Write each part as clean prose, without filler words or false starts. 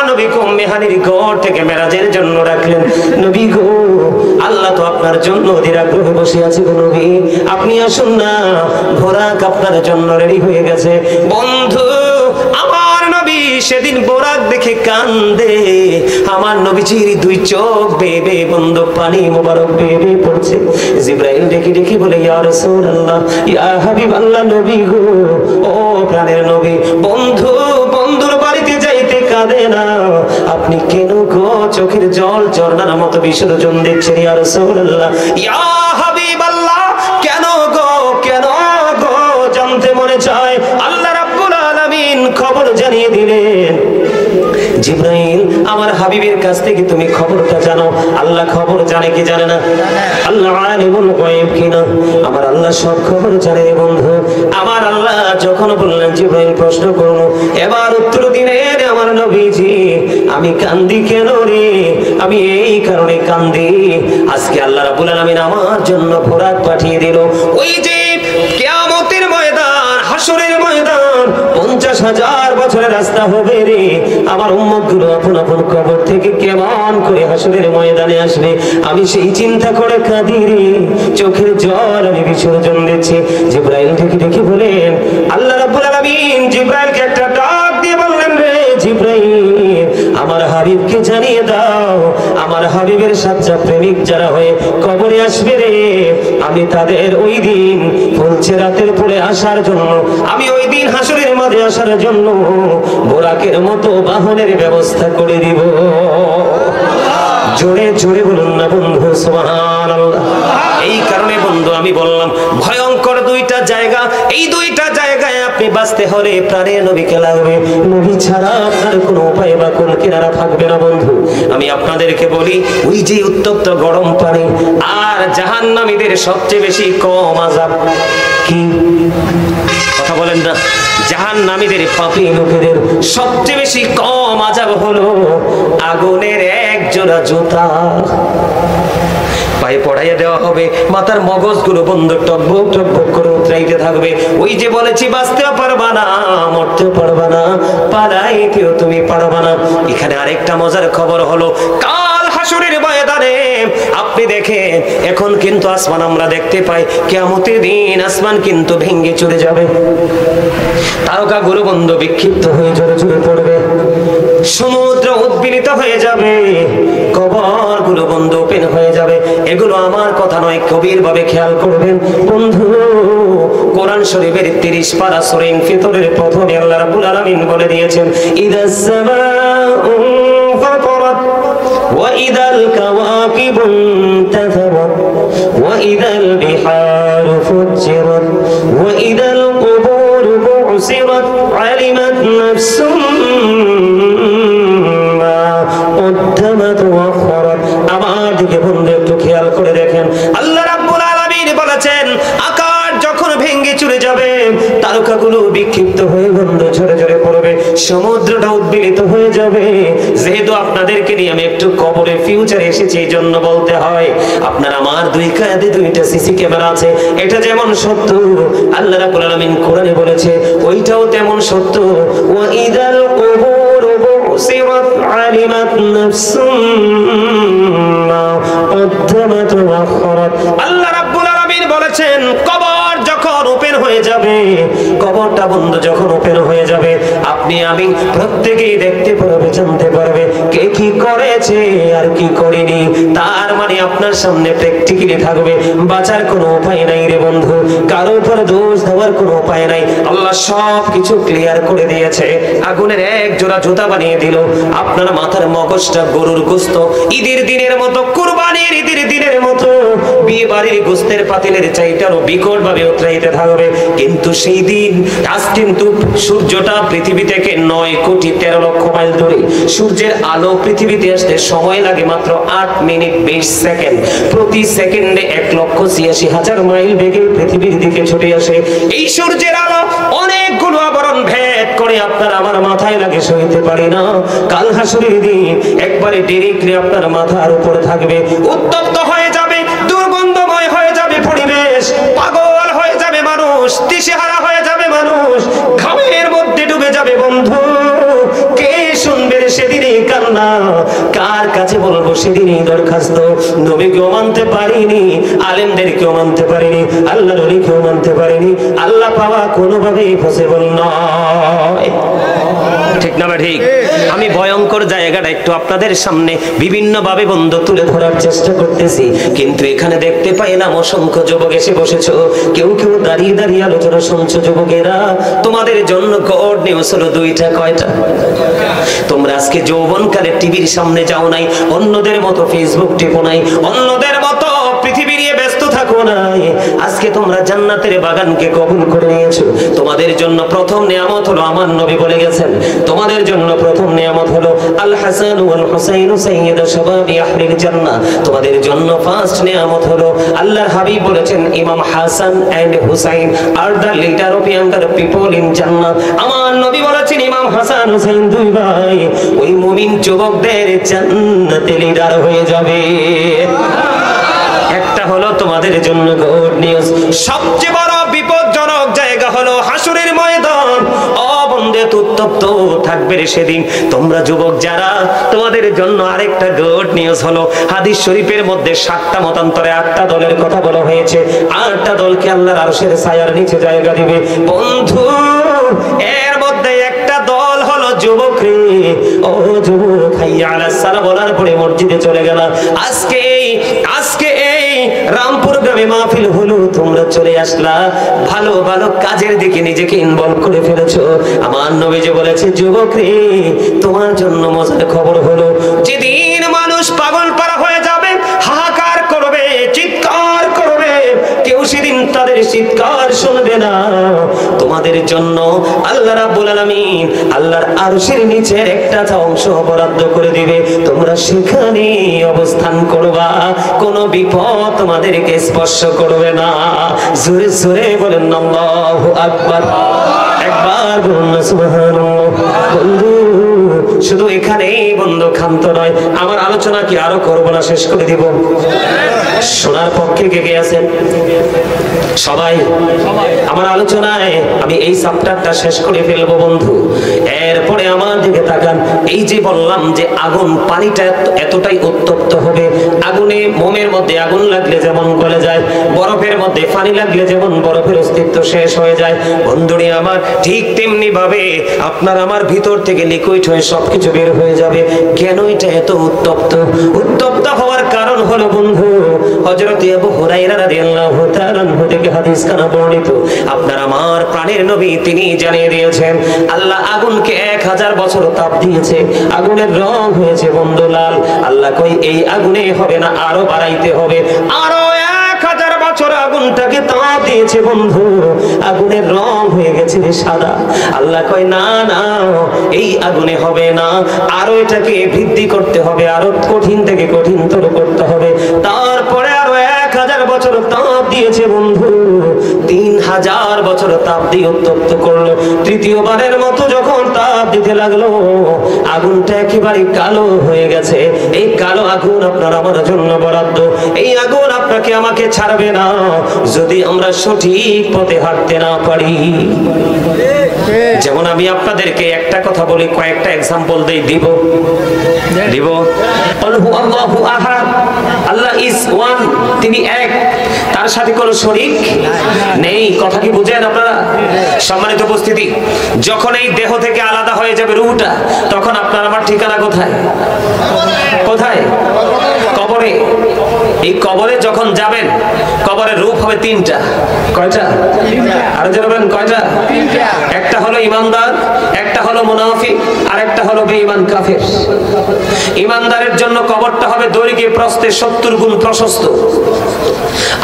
নবীকে উম্মে হানির ঘর থেকে মেরাজের জন্য রাখলেন। নবী গো, আল্লাহ তো আপনার জন্য অধীর আগ্রহে বসে আছে গো নবী, আপনি আসুন না, বোরাক আপনার জন্য রেডি হয়ে গেছে। বন্ধু, আমার নবী সেদিন বোরাক দেখে কান্দে। আমার নবীজির দুই চোখ বেয়ে বেয়ে বন্ধ পানি মোবারক বেয়ে বেয়ে পড়ছে। জিবরাইল ডেকে ডেকে বলে, ইয়া রাসূলুল্লাহ, ইয়া হাবিবাল্লাহ, নবী গো, ও প্রাণের নবী, বন্ধু বন্ধুর বাড়িতে যাইতে কাঁদে না, আপনি কেন গো চোখের জল ঝর্ণার মতো বিসর্জন দিচ্ছেন? ইয়া রাসূলুল্লাহ, ইয়া হাবিবাল্লাহ, কেন গো, কেন গো, জানতে মনে চায়। আল্লাহ রাব্বুল আলামিন খবর জানিয়ে দিলেন, জিবরাইল, আমার হাবিবের কাছ থেকে তুমি খবরটা জানো। আল্লাহ খবর জানে কি জানে না? আল্লাহ আলিমুল গায়ব কিনা? আমার আল্লাহ সব খবর জানে বন্ধু। আমার আল্লাহ যখন বললেন জিবরাইল প্রশ্ন করুন, এবার উত্তর দিলেন আমার নবীজি, আমি কান্দি কেন রে? আমি এই কারণে কান্দি, আজকে আল্লাহ রাব্বুল আলামিন আমার জন্য বোরাক পাঠিয়ে দিল। ওই যে কিয়ামতের ময়দান, হাসরের ময়দান, 50,000 বছরের রাস্তা হবে রে। আমার উম্মত গুলো আপন আপন কবর থেকে কেমন করে হাসরের ময়দানে আসবে, আমি সেই চিন্তা করে কাঁদি রে, চোখের জল আমি বিসর্জন দিচ্ছি। জিবরাইল ডেকে ডেকে বলেন, আল্লাহ রাব্বুল আলামিন জিবরাইলকে একটা ডাক দিয়ে বললেন, রে জিবরাইল, আমার হাবিবকে জানিয়ে দাও, আমার হাবিবের সাচ্চা প্রেমিক যারা হয়ে কবরে আসবে রে, আমি তাদের ওই দিন বলছে রাতের পরে আসার জন্য, আমি ওই দিন হাসরের মাঝে আসার জন্য বোরাকের মতো বাহনের ব্যবস্থা করে দিব। জোরে জোরে বলুন না বন্ধু, সুবহানাল্লাহ। এই কারণে বন্ধু আমি বললাম, ভয়ঙ্কর দুইটা জায়গা, এই দুইটা জায়গায় আপনি বাঁচতে হলে প্রাণের নবীকে লাগবে। নবী ছাড়া আপনার কোনো উপায় বা কোন কিনারা থাকবে না বন্ধু। আমি আপনাদেরকে বলি, ওই যে উত্তপ্ত গরম পানি আর জাহান্নামীদের সবচেয়ে বেশি কম আযাব কি? কথা বলেন না? জাহান্নামীদের পাপী লোকেদের সবচেয়ে বেশি কম আযাব হলো আগুনের এক জোড়া জুতা পায়ে পড়াইয়া দেওয়া হবে, মাথার মগজগুলো বন্ধ টকবক টকবক করে উতরাইতে থাকবে। ওই যে বলেছি, বাঁচতেও পারবা না, মরতেও পারবা না, পালাইতেও তুমি পারবা না। এখানে আরেকটা মজার খবর হলো, কাল হাসরের ময়দানে আপনি দেখেন, এখন কিন্তু আসমান আমরা দেখতে পাই, কিয়ামতের দিন আসমান কিন্তু ভেঙে চলে যাবে, তারকাগুলো বন্ধ বিক্ষিপ্ত হয়ে জোরে জোরে পড়বে, সমুদ্র উদ্বেলিত হয়ে যাবে, কবরগুলো বন্ধ ওপেন হয়ে যাবে। এগুলো আমার কথা নয়, কবির ভাবে খেয়াল করবেন বন্ধু। কোরআন শরীফের 30 পারা সূরা ইনফিতরের প্রথমে আল্লাহ রাব্বুল আলামিন বলে দিয়েছেন, ইদাস সামাউ ফাতারাত ওয়া ইদাল কাওয়াকিবু ইনতাসারাত ওয়া ইদাল বিহারু ফুজ্জিরাত ওয়া ইদাল কুবুরু বু'সিরাত আলিমাত নাফসুম মা কদ্দামাত ওয়া আখরাত। আমার দিকে বন্ধু একটু খেয়াল করে দেখেন, আল্লাহ রাব্বুল আলামিন বলেছেন, আকাশ যখন ভেঙে চলে যাবে, তারকাগুলো বিক্ষিপ্ত হয়ে বন্ধ ঝরে ঝরে পড়বে, সমুদ্রটা উদ্বেলিত হয়ে যাবে। যেহেতু আপনাদেরকে নিয়ে আমি একটু কবরে ফিউচারে এসেছি, এই জন্য বলতে হয়, আপনার আমার দুই কাঁধে দুইটা সিসি ক্যামেরা আছে, এটা যেমন সত্য আল্লাহ রাব্বুল আলামিন কোরআনে বলেছে, ওইটাও তেমন সত্য। ওয়া ইদাল কুবুরু বু'সিরাত আলিমাত নাফসুম মা কদ্দামাত ওয়া আখরাত। আল্লাহ রাব্বুল আলামিন বলেছেন, কবর যখন ওপেন হয়ে যাবে, কবরটা বন্ধ যখন ওপেন হয়ে যাবে, আপনি আমি প্রত্যেকেই দেখতে পারবে, জানতে পারবে কে কি করেছে আর কি করেনি। তার মানে আপনার সামনে প্র্যাকটিক্যালি থাকবে, বাঁচার কোনো উপায় নাই রে বন্ধু, কারো উপর দোষ দেওয়ার কোনো উপায় নাই। আল্লাহ সব কিছু ক্লিয়ার করে দিয়েছে, আগুনের এক জোড়া জুতা বানিয়ে দিল, আপনার মাথার মগজটা গরুর গোশত ঈদের দিনের মতো, কুরবানির ঈদের দিনের মতো, বিয়ে বাড়ির গোশতের পাতিলের চাইটারও বিকট ভাবে উতরাইতে থাকবে। কিন্তু সেই দিন, আজ কিন্তু সূর্যটা পৃথিবী থেকে 9,13,00,000 মাইল দূরে, সূর্যের আলো পৃথিবীতে আসতে সময় লাগে মাত্র 8 মিনিট 20 সেকেন্ড। প্রতি সেকেন্ডে 1,86,000 মাইল বেগে পৃথিবীর দিকে ছুটে আসে। এই সূর্যের আলো অনেকগুলো আবরণ ভেদ করে আপনার আমার মাথায় লাগে, সইতে পারে না। কাল হাসরের দিন একবারে ডিরেক্টলি আপনার মাথার উপরে থাকবে, উত্তপ্ত হয়ে যাবে, দুর্গন্ধময় হয়ে যাবে পরিবেশ, পাগল হয়ে যাবে মানুষ, দিশেহারা হয়ে যাবে মানুষ, ঘামের মধ্যে ডুবে যাবে বন্ধু। কে শুনবে সেদিনই কান্না, কার কাছে বলবো সেদিনই দরখাস্ত। নবীকেও মানতে পারিনি, আলেমদেরকেও মানতে পারিনি, আল্লাহর ওলিকেও মানতে পারিনি। আল্লাহ পাওয়া কোনোভাবেই পসিবল নয়। ঠিক না ঠিক? আমি ভয়ঙ্কর জায়গাটা একটু আপনাদের সামনে বিভিন্ন ভাবে বন্ধ তুলে ধরার চেষ্টা করতেছি, কিন্তু এখানে দেখতে পাইলাম অসংখ্য যুবক এসে বসেছো। কেউ কেউ দাঁড়িয়ে দাঁড়িয়ে আলোচনা শুনছো। যুবকেরা, তোমাদের জন্য গড নিউজ হলো দুইটা। কয়টা? তোমরা আজকে যৌবনকালে টিভির সামনে যাও নাই, অন্যদের মতো ফেসবুক টিপো নাই, অন্যদের মতো পৃথিবী নিয়ে ব্যস্ত থাকো নাই। আজকে তোমরা জান্নাতের বাগানকে কবুল করে নিয়েছো। তোমাদের জন্য প্রথম নিয়ামত হলো, আমার নবী বলে গেছেন, তোমাদের জন্য প্রথম নিয়ামত হলো আল হাসান ওয়াল হুসাইন সাইয়্যিদা শাবাবি আহলিল জান্নাহ। তোমাদের জন্য ফার্স্ট নিয়ামত হলো, আল্লাহর হাবিব বলেছেন, ইমাম Hasan and Hussain are the leader of younger people in জান্নাহ। আমার নবী বলেছেন, ইমাম হাসান হুসাইন দুই ভাই ওই মুমিন যুবকদের জান্নাতে লিডার হয়ে যাবে। একটা হলো তোমাদের জন্য গুড নিউজ। সবচেয়ে বড় বিপজ্জনক জায়গা হলো হাসরের ময়দান। অবন্ধে উত্তপ্ত থাকবে সেদিন। তোমরা যুবক যারা, তোমাদের জন্য আরেকটা গুড নিউজ হলো, হাদিস শরীফের মধ্যে 7টা মতান্তরে 8টা দলের কথা বলা হয়েছে। 8টা দলকে আল্লাহর আরশের ছায়ার নিচে জায়গা দিবে। বন্ধু, এর মধ্যে একটা দল হলো যুবক রে। ও যুবক, হাইয়া আলাস সালাহ বলার পরে মসজিদে চলে গেল। আজকে এই রামপুর গ্রামে মাহফিল হলো, তোমরা চলে আসলা, ভালো ভালো কাজের দিকে নিজেকে ইনভলভ করে ফেলেছো। আমার নবী যে বলেছে, যুবক রে, তোমার জন্য মজার খবর হলো, যেদিন মানুষ পাগল পারা হয়ে যাবে, হাহাকার করবে, চিৎকার করবে, কেউ সেদিন তাদের চিৎকার শুনবে না। তোমাদের জন্য আল্লাহ রাব্বুল আলামিন আল্লাহর আরশের নিচের একটা অংশ বরাদ্দ করে দিবে। তোমরা সেখানে অবস্থান করবা, কোনো বিপদ তোমাদেরকে স্পর্শ করবে না। জোরে জোরে বলেন আল্লাহু আকবার। একবার বলুন সুবহানাল্লাহ। বন্ধু, শুধু এখানেই বন্ধু ক্ষান্ত নয়, আমার আলোচনা কি আরো করবো না, শেষ করে দিব? শোনার পক্ষে কে কে আছেন? সবাই? আমার আলোচনায় আমি এই চ্যাপ্টারটা শেষ করে ফেলবো বন্ধু। এরপরে আমার দিকে তাকান। এই যে বললাম যে আগুন, পানিটা এতটাই উত্তপ্ত হবে, আগুনে, মোমের মধ্যে আগুন লাগলে যেমন গলে যায়, বরফের মধ্যে পানি লাগলে যেমন বরফের অস্তিত্ব শেষ হয়ে যায়, বন্ধুরে আমার ঠিক তেমনি ভাবে আপনার আমার ভিতর থেকে লিকুইড হয়ে সবকিছু বের হয়ে যাবে। কেন এটা এত উত্তপ্ত? উত্তপ্ত হওয়ার কারণ হলো বন্ধু, হযরত আবু হুরায়রা রাদিয়াল্লাহু তাআলা থেকে হাদিস কানা বর্ণিত, আপনার আমার প্রাণের নবী তিনি জানিয়ে দিয়েছেন, আল্লাহ আগুনকে 1000 বছর তাপ দিয়েছে, আগুনের রং হয়েছে বন্ধু লাল। আল্লাহ কই এই আগুনে হবে না, আরো বাড়াইতে হবে, আরো 1000 বছর আগুনটাকে তাপ দিয়েছে বন্ধু, আগুনের রং হয়ে গেছে সাদা। আল্লাহ কয় না না, এই আগুনে হবে না, আরো এটাকে বৃদ্ধি করতে হবে, আরো কঠিন থেকে কঠিনতর করতে হবে। তারপরে আরো 1000 বছর তাপ দিয়েছে বন্ধু, 3000 বছর তাপ দিয়ে উত্তপ্ত করলো। তৃতীয়বারের মতো যখন তাপ দিতে লাগলো, আগুনটা একেবারে কালো হয়ে গেছে। এই কালো আগুন আপনার আমার জন্য বরাদ্দ। এই আগুন আপনাকে আমাকে ছাড়বে না যদি আমরা সঠিক পথে হাঁটতে না পারি। যেমন আমি আপনাদেরকে একটা কথা বলি, কয়েকটা এক্সাম্পল দিব। আল্লাহু আহাদ, আল্লাহ ইজ ওয়ান, তিনি এক, তার সাথে কোনো শরীক নেই। কথা কি বুঝেন আপনারা? সম্মানিত উপস্থিতি, যখন এই দেহ থেকে আলাদা হয়ে যাবে রূহটা, তখন আপনার আমার ঠিকানা কোথায়? কোথায়? কবরে। এই কবরে যখন যাবেন, কবরের রূপ হবে 3টা। কয়টা? আরো জানাবেন কয়টা? একটা হলো ইমানদার, একটা হলো মুনাফিক, আর একটা হলো বেঈমান কাফের। ইমানদারের জন্য কবরটা হবে দৈর্ঘ্যে প্রস্থে 70 গুণ প্রশস্ত,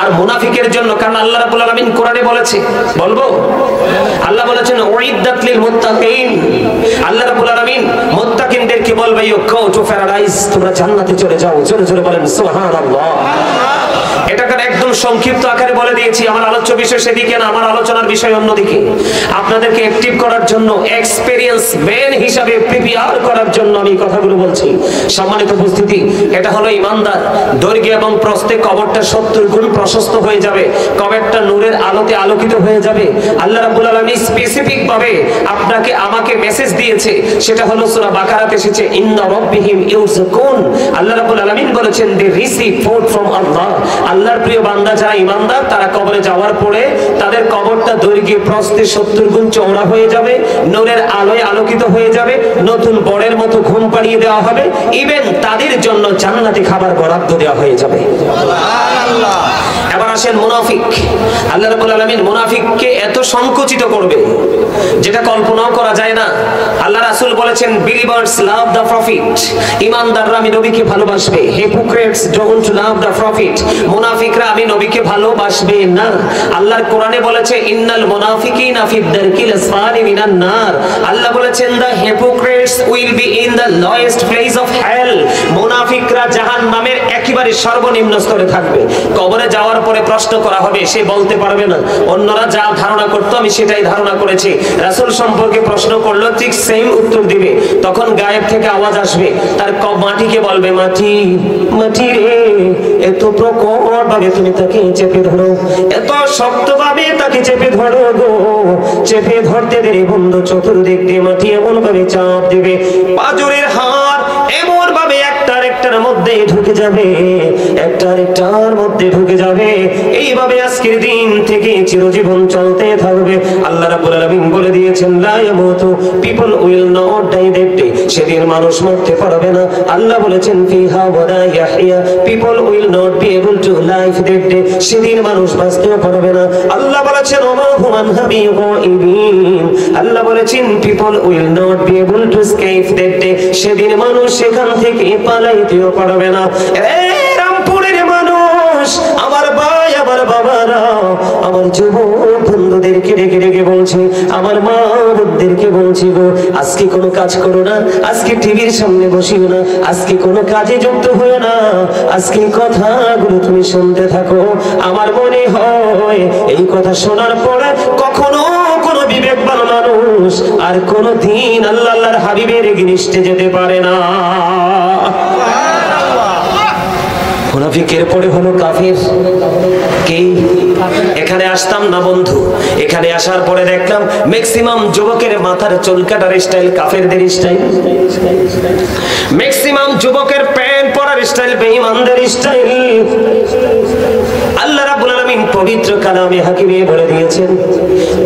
আর মুনাফিকের জন্য, কারণ আল্লাহ রাব্বুল আলামিন কোরআনে বলেছে, বলবো? আল্লাহ বলেছেন উইদ্দাত লিল মুত্তাকিন। আল্লাহ রাব্বুল আলামিন মুত্তাকিনদেরকে বলবে ইউ গো টু প্যারাডাইস, তোমরা জান্নাতে চলে যাও। জোরে জোরে বলেন সুবহানাল্লাহ। এটা কার একদম সংক্ষিপ্ত আকারে বলে দিয়েছি। আমার আলোচ্য বিষয় সেদিকে না, আমার আলোচনার বিষয় অন্যদিকে। আপনাদেরকে অ্যাক্টিভ করার জন্য, এক্সপেরিয়েন্স ম্যান হিসাবে প্রিপেয়ার করার জন্য আমি কথাগুলো বলছি। সম্মানিত উপস্থিতি, এটা হলো ইমানদার। দৈর্ঘ্য এবং প্রস্থে কবরটা 70 গুণ প্রশস্ত হয়ে যাবে, কবরটা নূরের আলোতে আলোকিত হয়ে যাবে। আল্লাহ রাব্বুল আলামিন স্পেসিফিক ভাবে আপনাকে আমাকে মেসেজ দিয়েছে, সেটা হলো সূরা বাকারাতে এসেছে, ইন্না রাব্বিহিম ইউযকুন। আল্লাহ রাব্বুল আলামিন বলেছেন দে রিসিভ ফুড ফ্রম আল্লাহ। আল্লাহর প্রিয় বান্দা যারা ইমানদার, তারা কবরে যাওয়ার পরে তাদের কবরটা দৈর্ঘ্যে প্রস্থে 70 গুণ চওড়া হয়ে যাবে, নূরের আলোয় আলোকিত হয়ে যাবে, নতুন বরের মতো ঘুম পাড়িয়ে দেওয়া হবে, ইভেন তাদের জন্য জান্নাতি খাবার বরাদ্দ দেওয়া হয়ে যাবে। সুবহানাল্লাহ। এবার আসেন মুনাফিক। আল্লাহ রাব্বুল আলামিন মুনাফিককে এত সংকুচিত করবে যেটা কল্পনাও করা যায় না। আল্লাহ রাসূল বলেছেন বিলিভার্স লাভ দ্য প্রফিট। ইমানদাররা আমি নবীকে ভালোবাসবে, hypocrites don't love the profit. মুনাফিকরা আমি নবীকে ভালোবাসবে না। আল্লাহর কোরআনে বলেছে ইন্নাল মুনাফিকিনা ফিদ দারকিল আসফালি মিনান নার। আল্লাহ বলেছেন the hypocrites will be in the lowest place of hell. মুনাফিকরা জাহান্নামের একেবারে সর্বনিম্ন স্তরে থাকবে। কবরে যাওয়ার পরে প্রশ্ন করা হবে, সে বলতে পারবে না। অন্যরা যা ধারণা করতো আমি সেটাই ধারণা করেছি। রাসূল সম্পর্কে প্রশ্ন করলো, ঠিক সেম উত্তর দিবে। তখন গায়েব থেকে আওয়াজ আসবে, তার মাটিকে বলবে, মাটি মাটি রে, এত প্রকট ভাবে তুমি তাকে চেপে ধরো, এত শক্ত ভাবে তাকে চেপে ধরো গো। চেপে ধরতে দেরি বন্ধু, চতুর্দিক দিয়ে মাটি এমন ভাবে চাপ দিবে, পাঁজরের হাড় এমন ভাবে একটার মধ্যে ঢুকে যাবে, একটার মধ্যে ঢুকে যাবে। এইভাবে আজকের দিন থেকে চিরজীবন চলতে থাকবে। আল্লাহ রাব্বুল আলামিন বলে দিয়েছেন লা ইয়ামুতু, people will not die that day. সেদিন মানুষ মরতে পারবে না। আল্লাহ বলেছেন ফিহা ওয়ালা ইয়াহইয়া, people will not be able to live that day. সেদিন মানুষ বাঁচতে পারবে না। আল্লাহ বলেছেন ওমা হুম আনহাবি গায়বিন। আল্লাহ বলেছেন people will not be able to escape that day. সেদিন মানুষ সেখান থেকে পালাইতেও পারবে না। রামপুরের মানুষ, আমার ভাই, আমার বাবারা, আমার যুবক বন্ধুদেরকে ডেকে ডেকে বলছে, আমার মা বোনদেরকে বলছি গো, আজকে কোনো কাজ করো না, আজকে টিভির সামনে বসিও না, আজকে কোনো কাজে যুক্ত হয়ে না, আজকে কথাগুলো তুমি শুনতে থাকো। আমার মনে হয় এই কথা শোনার পরে কখনো কোনো বিবেকবান মানুষ আর কোনো দিন আল্লাহর হাবিবের ঘনিষ্ঠে যেতে পারে না। মুনাফিকের পরে হলো কাফির। কি এখানে আসতাম না বন্ধু, এখানে আসার পরে দেখলাম ম্যাক্সিমাম যুবকের মাথার চুল কাটার স্টাইল কাফেরদের স্টাইল, ম্যাক্সিমাম যুবকের প্যান্ট পরার স্টাইল বেঈমানদের স্টাইল। আল্লাহ রাব্বুল আলামিন পবিত্র কালামে হাকিমে বলে দিয়েছেন,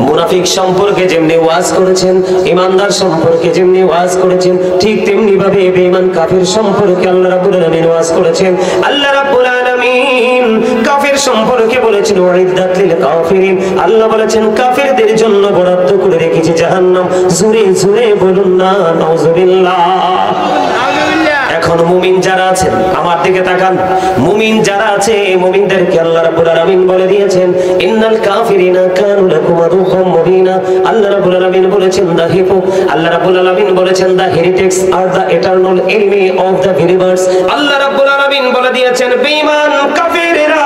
মুনাফিক সম্পর্কে যেমনি ওয়াজ করেছেন, ইমানদার সম্পর্কে যেমনি ওয়াজ করেছেন, ঠিক তেমনি ভাবে বেঈমান কাফির সম্পর্কে আল্লাহ রাব্বুল আলামিন ওয়াজ করেছেন। আল্লাহ রাব্বুল আলামিন কাফির সম্পর্কে বলেছেন ওয়াইদাত লিল কাফিরিন। আল্লাহ বলেছেন কাফিরদের জন্য বরাদ্দ করে রেখেছি জাহান্নাম। জোরে জোরে বলুন না নাউজুবিল্লাহ। এখন মুমিন যারা আছেন আমার দিকে তাকান, মুমিন যারা আছে মুমিনদেরকে আল্লাহ রাব্বুল আলামিন বলে দিয়েছেন ইন্নাল কাফিরিনা কানু লাকুম আদুওয়াম মুবিনা। আল্লাহ রাব্বুল আলামিন বলেছেন দা হিপো, আল্লাহ রাব্বুল আলামিন বলেছেন the heretics are the eternal enemy of the believers. আল্লাহ রাব্বুল আলামিন বলে দিয়েছেন বেঈমান কাফিররা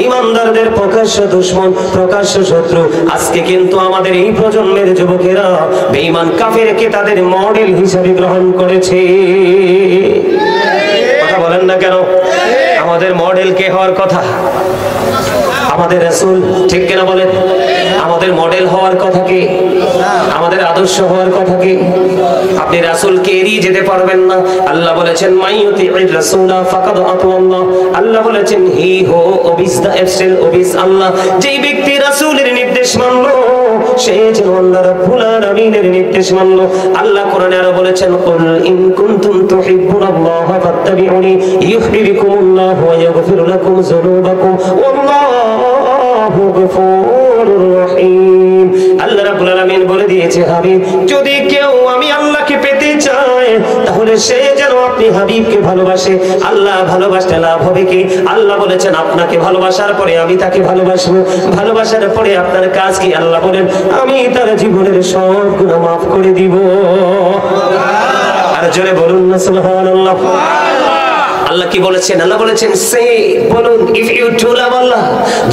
ইমানদারদের প্রকাশ্য দুশমন, প্রকাশ্য শত্রু। আজকে কিন্তু আমাদের এই প্রজন্মের যুবকেরা বেঈমান কাফিরকে তাদের মডেল হিসেবে গ্রহণ করেছে। কথা বলেন না কেন? আমাদের মডেল কে হওয়ার কথা? আমাদের রাসূল, ঠিক কিনা বলেন? আমাদের মডেল হওয়ার কথা কি? আমাদের আদর্শ হওয়ার কথা কি? আপনি রাসূলকে এড়িয়ে যেতে পারবেন না। আল্লাহ বলেছেন মাইয়ুতির রাসূলা ফাকাদ আতাল্লাহ। আল্লাহ বলেছেন হি হো ওবিস দা এফসেল ওবিস আল্লাহ। যেই ব্যক্তি রাসূলের নির্দেশ মানলো সে যেন আল্লাহ রাব্বুল আলামিনের নির্দেশ মানলো। আল্লাহ কোরআনে আরো বলেছেন কুল ইন কুনতুম তুহিব্বুনাল্লাহ ফাত্তাবিউনি ইউহিব্বুকুমুল্লাহু ওয়া ইয়াগফির লাকুম যুনুবাকুম ওয়াল্লাহু গফুরুর রহিম। আল্লাহ রাব্বুল আলামিন বলে দিয়েছে হাবিব, যদি কেউ আমি আল্লাহকে পেতে চায় তাহলে সে যেন আপনি হাবিবকে ভালোবাসে। আল্লাহ ভালোবাসতে লাভ হবে কি? আল্লাহ বলেছেন আপনাকে ভালোবাসার পরে আমি তাকে ভালোবাসবো। ভালোবাসার পরে আপনার কাজ কি? আল্লাহ বলেন আমি তার জীবনের সব গুনাহ মাফ করে দিব। আর জোরে বলুন না সুবহানাল্লাহ। আল্লাহ কি বলেছেন? আল্লাহ বলেছেন সে বলুন, ইফ ইউ ট্রু লাভ আল্লাহ,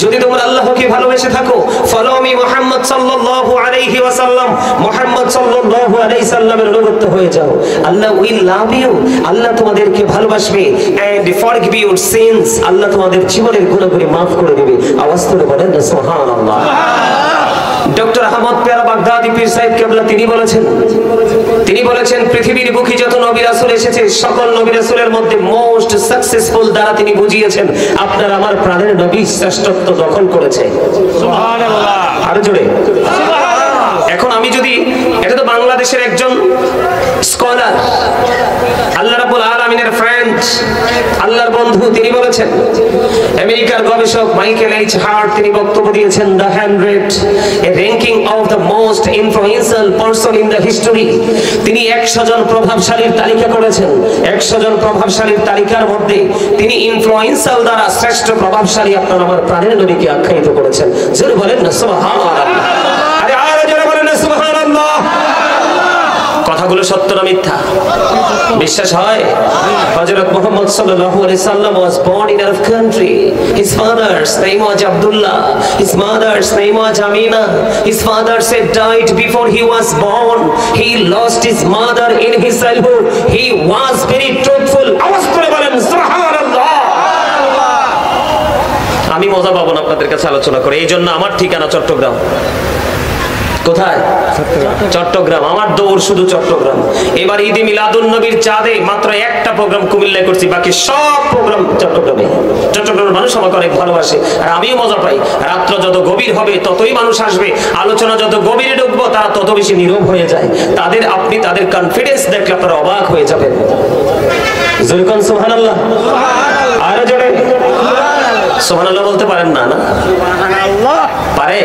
যদি তোমরা আল্লাহকে ভালোবেসে থাকো, ফলো মি মুহাম্মদ সাল্লাল্লাহু আলাইহি ওয়াসাল্লাম, মুহাম্মদ সাল্লাল্লাহু আলাইহি সাল্লামের অনুগত হয়ে যাও, আল্লাহ উইল লাভ ইউ, আল্লাহ তোমাদেরকে ভালোবাসবে, এন্ড ফরগিভ ইউর সিনস, আল্লাহ তোমাদের জীবনের গুনাহগুলি maaf করে দিবে। আওয়াজ করে বলেন না সুবহানাল্লাহ। ডক্টর আহমদ পেয়ারা বাগদাদি পীর সাহেব কেবলা তিনি বলেছেন পৃথিবীর বুকে যত নবী রাসূল এসেছে সকল নবী রাসূলের মধ্যে মোস্ট সাকসেসফুল দ্বারা তিনি বুঝিয়েছেন আপনার আমার প্রাণের নবী শ্রেষ্ঠত্ব দখল করেছে। সুবহানাল্লাহ, আরো জোরে সুবহানাল্লাহ। এখন আমি যদি, এটা তো বাংলাদেশের একজন স্কলার, আল্লাহ রাব্বুল আলামিনের ফ্রেন্ড, আল্লাহর বন্ধু, তিনি বলেছেন, আমেরিকার গবেষক মাইকেল এইচ হার্ট তিনি বক্তব্য দিয়েছেন the 100 A ranking of the most influential person in the history. তিনি 100 জন প্রভাবশালীর তালিকা করেছেন। 100 জন প্রভাবশালীর তালিকার মধ্যে তিনি ইনফ্লুয়েন্সিয়াল দ্বারা শ্রেষ্ঠ প্রভাবশালী আপনার আমার প্রাণের নবীকে আখ্যায়িত করেছেন। জোরে বলেন না সুবহানাল্লাহ। আরে আরো জোরে বলেন না সুবহানাল্লাহ। কথাগুলো সত্য না মিথ্যা? বিশ্বাস হয়? হযরত মুহাম্মদ সাল্লাল্লাহু আলাইহি সাল্লাম was born in Arab country. His father's name was Abdullah. His mother's name was Amina. His father said died before he was born. He lost his mother in his childhood. He was very truthful. আওয়াজ করে বলেন সুবহানাল্লাহ। আমি মজা পাবো না আপনাদের কাছে আলোচনা করে, এই জন্য আমার ঠিকানা চট্টগ্রাম। কোথায়? চট্টগ্রাম। আমার দৌড় শুধু চট্টগ্রাম। এবার ঈদে মিলাদুন নবীর চাঁদে মাত্র একটা প্রোগ্রাম কুমিল্লায় করছি, বাকি সব প্রোগ্রাম চট্টগ্রামে। চট্টগ্রামের মানুষ আমাকে অনেক ভালোবাসে আর আমিও মজা পাই। রাত্র যত গভীর হবে ততই মানুষ আসবে, আলোচনা যত গভীরে ঢুকবো তারা তত বেশি নীরব হয়ে যায়। আপনি তাদের কনফিডেন্স দেখলে আপনারা অবাক হয়ে যাবেন। জোরে কোন সুবহানাল্লাহ। আর জোরে সুবহানাল্লাহ বলতে পারেন না? না পারে।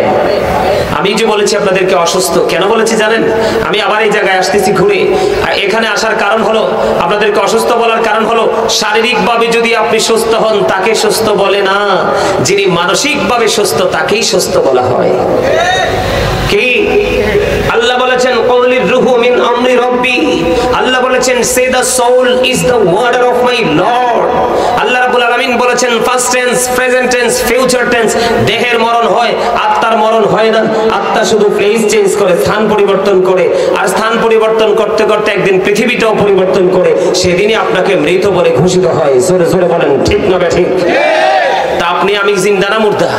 আমি যে বলেছি আপনাদেরকে অসুস্থ, কেন বলেছি জানেন? আমি আবার এই জায়গায় আসতেছি ঘুরে, আর এখানে আসার কারণ হলো, আপনাদেরকে অসুস্থ বলার কারণ হলো, শারীরিকভাবে যদি আপনি সুস্থ হন তাকে সুস্থ বলে না, যিনি মানসিকভাবে সুস্থ তাকেই সুস্থ বলা হয়। কি আল্লাহ বলেছেন ক্বাউলির রূহু মিন আমরি রাব্বি, আল্লাহ বলেছেন say the soul is the order of my lord. আল্লাহ রাব্বুল আলামিন বলেছেন first tense, present tense, future tense. দেহের মরণ হয়, আত্মার মরণ হয় না। আত্মা শুধু প্লেস চেঞ্জ করে, স্থান পরিবর্তন করে, আর স্থান পরিবর্তন করতে করতে একদিন পৃথিবীটাও পরিবর্তন করে, সেদিনই আপনাকে মৃত বলে ঘোষিত হয়। জোরে জোরে বলেন ঠিক না ঠিক? তা আপনি আমি জিন্দা না মুর্দা?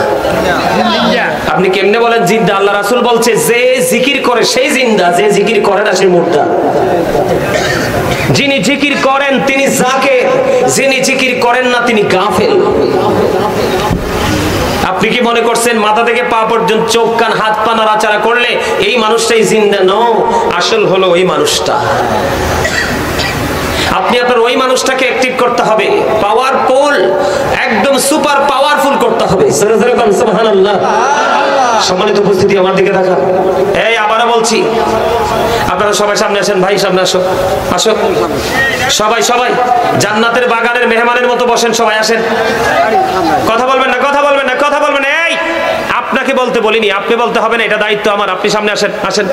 আপনি কেমনে বলেন জিন্দা? আল্লাহ রাসূল বলছে যে জিকির করে সেই জিন্দা, যে জিকির করে না সে মুর্দা। যিনি জিকির করেন তিনি যাকির, যিনি জিকির করেন না তিনি গাফেল। আপনি কি মনে করছেন মাথা থেকে পা পর্যন্ত চোখ কান হাত পা নাড়াচাড়া করলে এই মানুষটাই জিন্দা? নো, আসল হলো ওই মানুষটা। আপনি আপনার ওই মানুষটাকে অ্যাক্টিভ করতে হবে, পাওয়ারফুল, একদম সুপার পাওয়ারফুল করতে হবে। সুবহানাল্লাহ। সম্মানিত উপস্থিতি, আমার দিকে তাকান। এই আবারও বলছি, আপনারা সবাই সামনে আসেন। ভাই সামনে আসো, আসো সবাই, সবাই জান্নাতের বাগানের মেহমানের মতো বসেন। সবাই আসেন। কথা বলবেন না, কথা বলবেন না, কথা বলবেন না। এই আপনাকে বলতে বলিনি, আপনি বলতে হবে না, এটা দায়িত্ব আমার। আপনি সামনে আসেন, আসেন।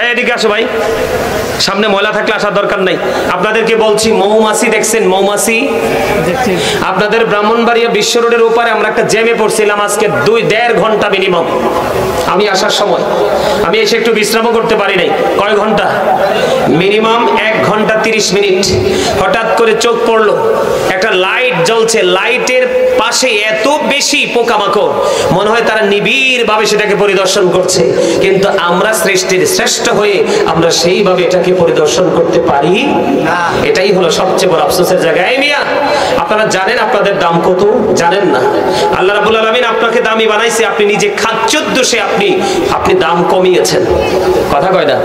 এই এদিকে আসো ভাই, সামনে ময়লা থাকলে আসার দরকার নাই। আপনাদেরকে বলছি, মৌমাছি দেখছেন? মৌমাছি আপনাদের ব্রাহ্মণবাড়িয়া বিশ্ব রোডের উপরে আমরা একটা জ্যামে পড়ছিলাম আজকে 2-1.5 ঘন্টা মিনিমাম। আমি আসার সময় আমি এসে একটু বিশ্রামও করতে পারি নাই। কয় ঘন্টা? মিনিমাম 1 ঘন্টা 30 মিনিট। হঠাৎ করে চোখ পড়লো, একটা লাইট জ্বলছে, লাইটের পাশে এত বেশি পোকামাকড়, মনে হয় তারা নিবিড় ভাবে সেটাকে পরিদর্শন করছে। কিন্তু আমরা সৃষ্টির শ্রেষ্ঠ হয়ে আমরা সেইভাবে এটাকে পরিদর্শন করতে পারি না। এটাই হলো সবচেয়ে বড় আফসোসের জায়গা। এই মিয়া, আপনারা জানেন আপনাদের দাম কত? জানেন না। আল্লাহ রাব্বুল আলামিন আপনাকে দামি বানাইছে, আপনি নিজে খাচ্চর দোষে আপনি দাম কমিয়েছেন। কথা কয় না?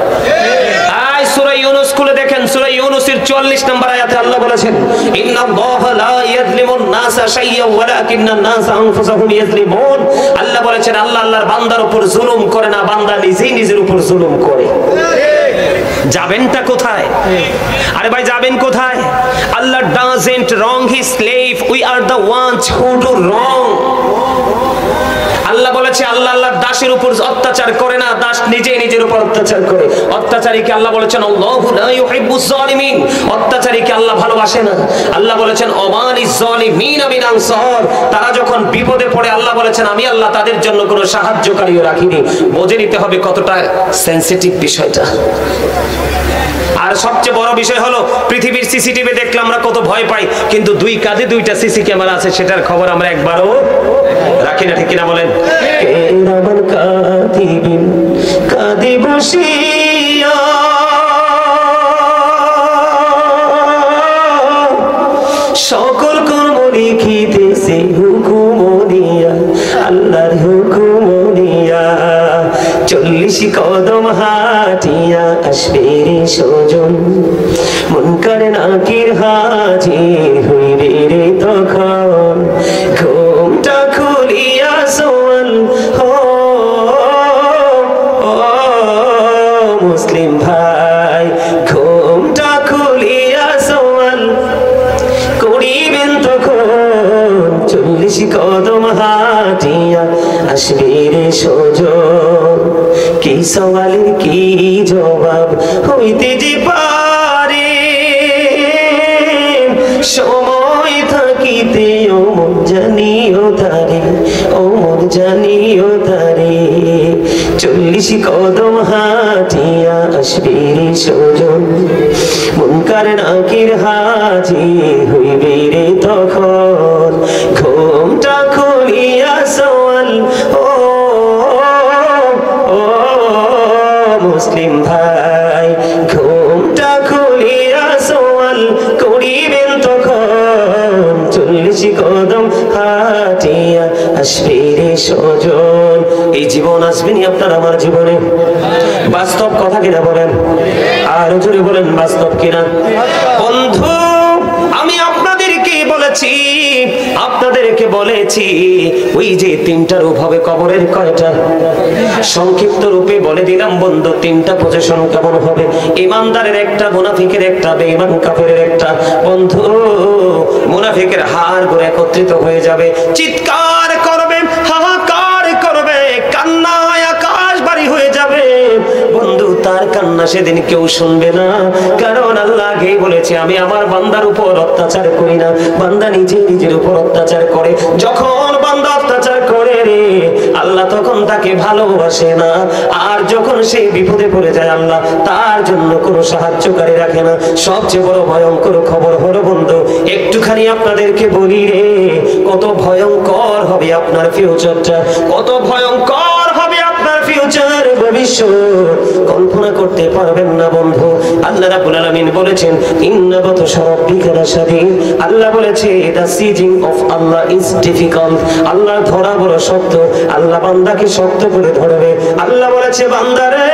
সূরা ইউনূস খুলে দেখেন, সূরা ইউনূসের 44 নম্বর আয়াতে আল্লাহ বলেছেন ইন্নাল্লাহা লা ইয়াযলিমুন নাসা শাইয়্যান ওয়ালাকিন্নান নাসা আনফুসাহুম ইয়াযলিমুন। আল্লাহ বলেছেন আল্লাহ আল্লাহর বান্দার উপর জুলুম করে না, বান্দা নিজেই নিজের উপর জুলুম করে। যাবেনটা কোথায়? আরে ভাই যাবেন কোথায়? আল্লাহ doesn't wrong his slave, we are the ones who do wrong। আল্লাহ বলেছে আল্লাহ আল্লাহর দাসের উপর অত্যাচার করে না, দাস নিজেই নিজের উপর অত্যাচার করে। অত্যাচারীকে আল্লাহ বলেছেন আল্লাহু লা ইউহিব্বুজ জালিমিন, অত্যাচারীকে আল্লাহ ভালোবাসেন আসে না। আল্লাহ বলেছেন ওমালিজ জালিমিনা মিন আনসার, তারা যখন বিপদে পড়ে আল্লাহ বলেছেন আমি আল্লাহ তাদের জন্য কোনো সাহায্যকারীও রাখিনি। বুঝে নিতে হবে কতটা সেনসিটিভ বিষয়টা। আর সবচেয়ে বড় বিষয় হলো পৃথিবীর সিসিটিভি দেখলে আমরা কত ভয় পাই, কিন্তু দুই কাঁধে দুইটা সিসি ক্যামেরা আছে, সেটার খবর আমরা একবারও রাখি না, ঠিক কিনা বলেন? কিরামান কাতিবিন কাঁধে বসিয়া সকল কর্ম লিখিতেছে হুকুম দিয়া, আল্লাহর হুকুম দিয়া। 40 কদম হাঁটিয়া আসবে রে সজন, মুনকার নাকির হাজির হইবে রে তখন। ঘুমটা খুলিয়া সোয়াল মুসলিম ভাই, ঘুমটা খুলিয়া সোয়াল করিবেন তখন। 40 কদম হাঁটিয়া আসবে রে সজন, কি সওয়ালের কি জবাব হইতে যে পারে। সময় থাকিতে ওমর জানিও তারে, ওমর জানিও তারে। 40 কদম হাঁটিয়া আসবে রে সজন, মুনকার নাকির হাজির হইবে রে তখন। ঘুমটা খুলিয়া সোয়াল মুসলিম ভাই, ঘুমটা খুলিয়া সোয়াল করিবেন তখন। 40 কদম হাঁটিয়া আসবে রে সজন। এই জীবন আসবেনি আপনার আমার জীবনে, বাস্তব কথা কিনা বলেন? আর জোরে বলেন বাস্তব কিনা? বন্ধু আমি আপনাদেরকে বলেছি ওই যে 3টা রূপ হবে কবরের, কয়টা? সংক্ষিপ্ত রূপে বলে দিলাম বন্ধু, 3টা পজিশন কেমন হবে? ইমানদারের একটা, মুনাফিকের একটা, বেঈমান কাফেরের একটা। বন্ধু মুনাফিকের হাড় গুলো একত্রিত হয়ে যাবে, চিৎকার করবে, হাহাকার করবে, কান্নায় আকাশ বাড়ি হয়ে যাবে। বন্ধু তার কান্না সেদিন কেউ শুনবে না, কারণ আল্লাহ আগেই বলেছে আমি আমার বান্দার উপর অত্যাচার করি না। বান্দা নিজের উপর অত্যাচার করে। যখন বান্দা অত্যাচার করে রে আল্লাহ তখন তাকে ভালোবাসে না। আর যখন সে বিপদে পড়ে যায় আল্লাহ তার জন্য কোনো সাহায্যকারী রাখে না। সবচেয়ে বড় ভয়ঙ্কর খবর হলো বন্ধু, একটুখানি আপনাদেরকে বলি রে, কত ভয়ঙ্কর হবে আপনার ফিউচারটা, কত ভয়ঙ্কর হবে আপনার ফিউচার, ভবিষ্যৎ কল্পনা করতে পারবেন না বন্ধু। আল্লাহ রাব্বুল আলামিন বলেছেন ইন্না বাতশা রাব্বিকা লাশাদীদ। আল্লাহ বলেছে the sieging of Allah is difficult। আল্লাহ ধরা বড় শক্ত, আল্লাহ বান্দাকে শক্ত করে ধরবে। আল্লাহ বলেছে বান্দারে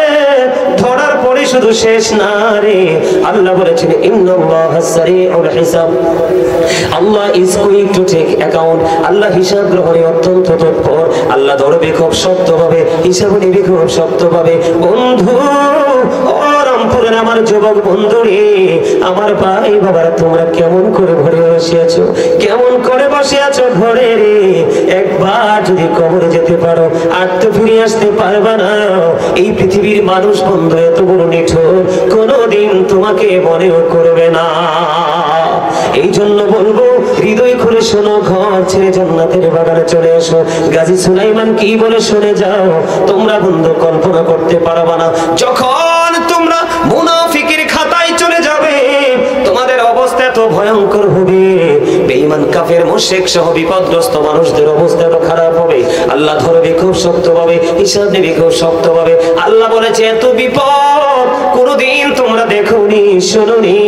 ধরার পরে শুধু শেষ না রে, আল্লাহ বলেছেন ইন্নাল্লাহা সারিউল হিসাব, আল্লাহ is going to take account। আল্লাহ হিসাব গ্রহণে অত্যন্ত তৎপর। আল্লাহ ধরবে খুব শক্তভাবে, হিসাব নেবে খুব শক্তভাবে। বন্ধু ও রামপুরের আমার যুবক বন্ধু রে, আমার ভাই বাবারা, তোমরা কেমন করে ঘরে বসে আছো, কেমন করে বসে আছো ঘরে রে? একবার যদি কবরে যেতে পারো আর তো ফিরে আসতে পারবা না। এই পৃথিবীর মানুষ বন্ধু এত বড় নিঠুর, কোনোদিন তোমাকে মনেও করবে না। এই জন্য বলবো হৃদয় খুলে শোনো, ঘর ছেড়ে জান্নাতের বাগানে চলে এসো। গাজী সুলাইমান কি বলে শুনে যাও, তোমরা বন্ধু কল্পনা করতে পারবা না। যখন তোমরা মুনাফিকের খাতায় চলে যাবে তোমাদের অবস্থা এত ভয়ঙ্কর হবে, বেঈমান কাফের মুশরিক সহ বিপদগ্রস্ত মানুষদের অবস্থা এত খারাপ হবে। আল্লাহ ধরবে খুব শক্তভাবে, হিসাব নেবে খুব শক্তভাবে। আল্লাহ বলেছে এত বিপদ কোনোদিন তোমরা দেখোনি, শোনোনি,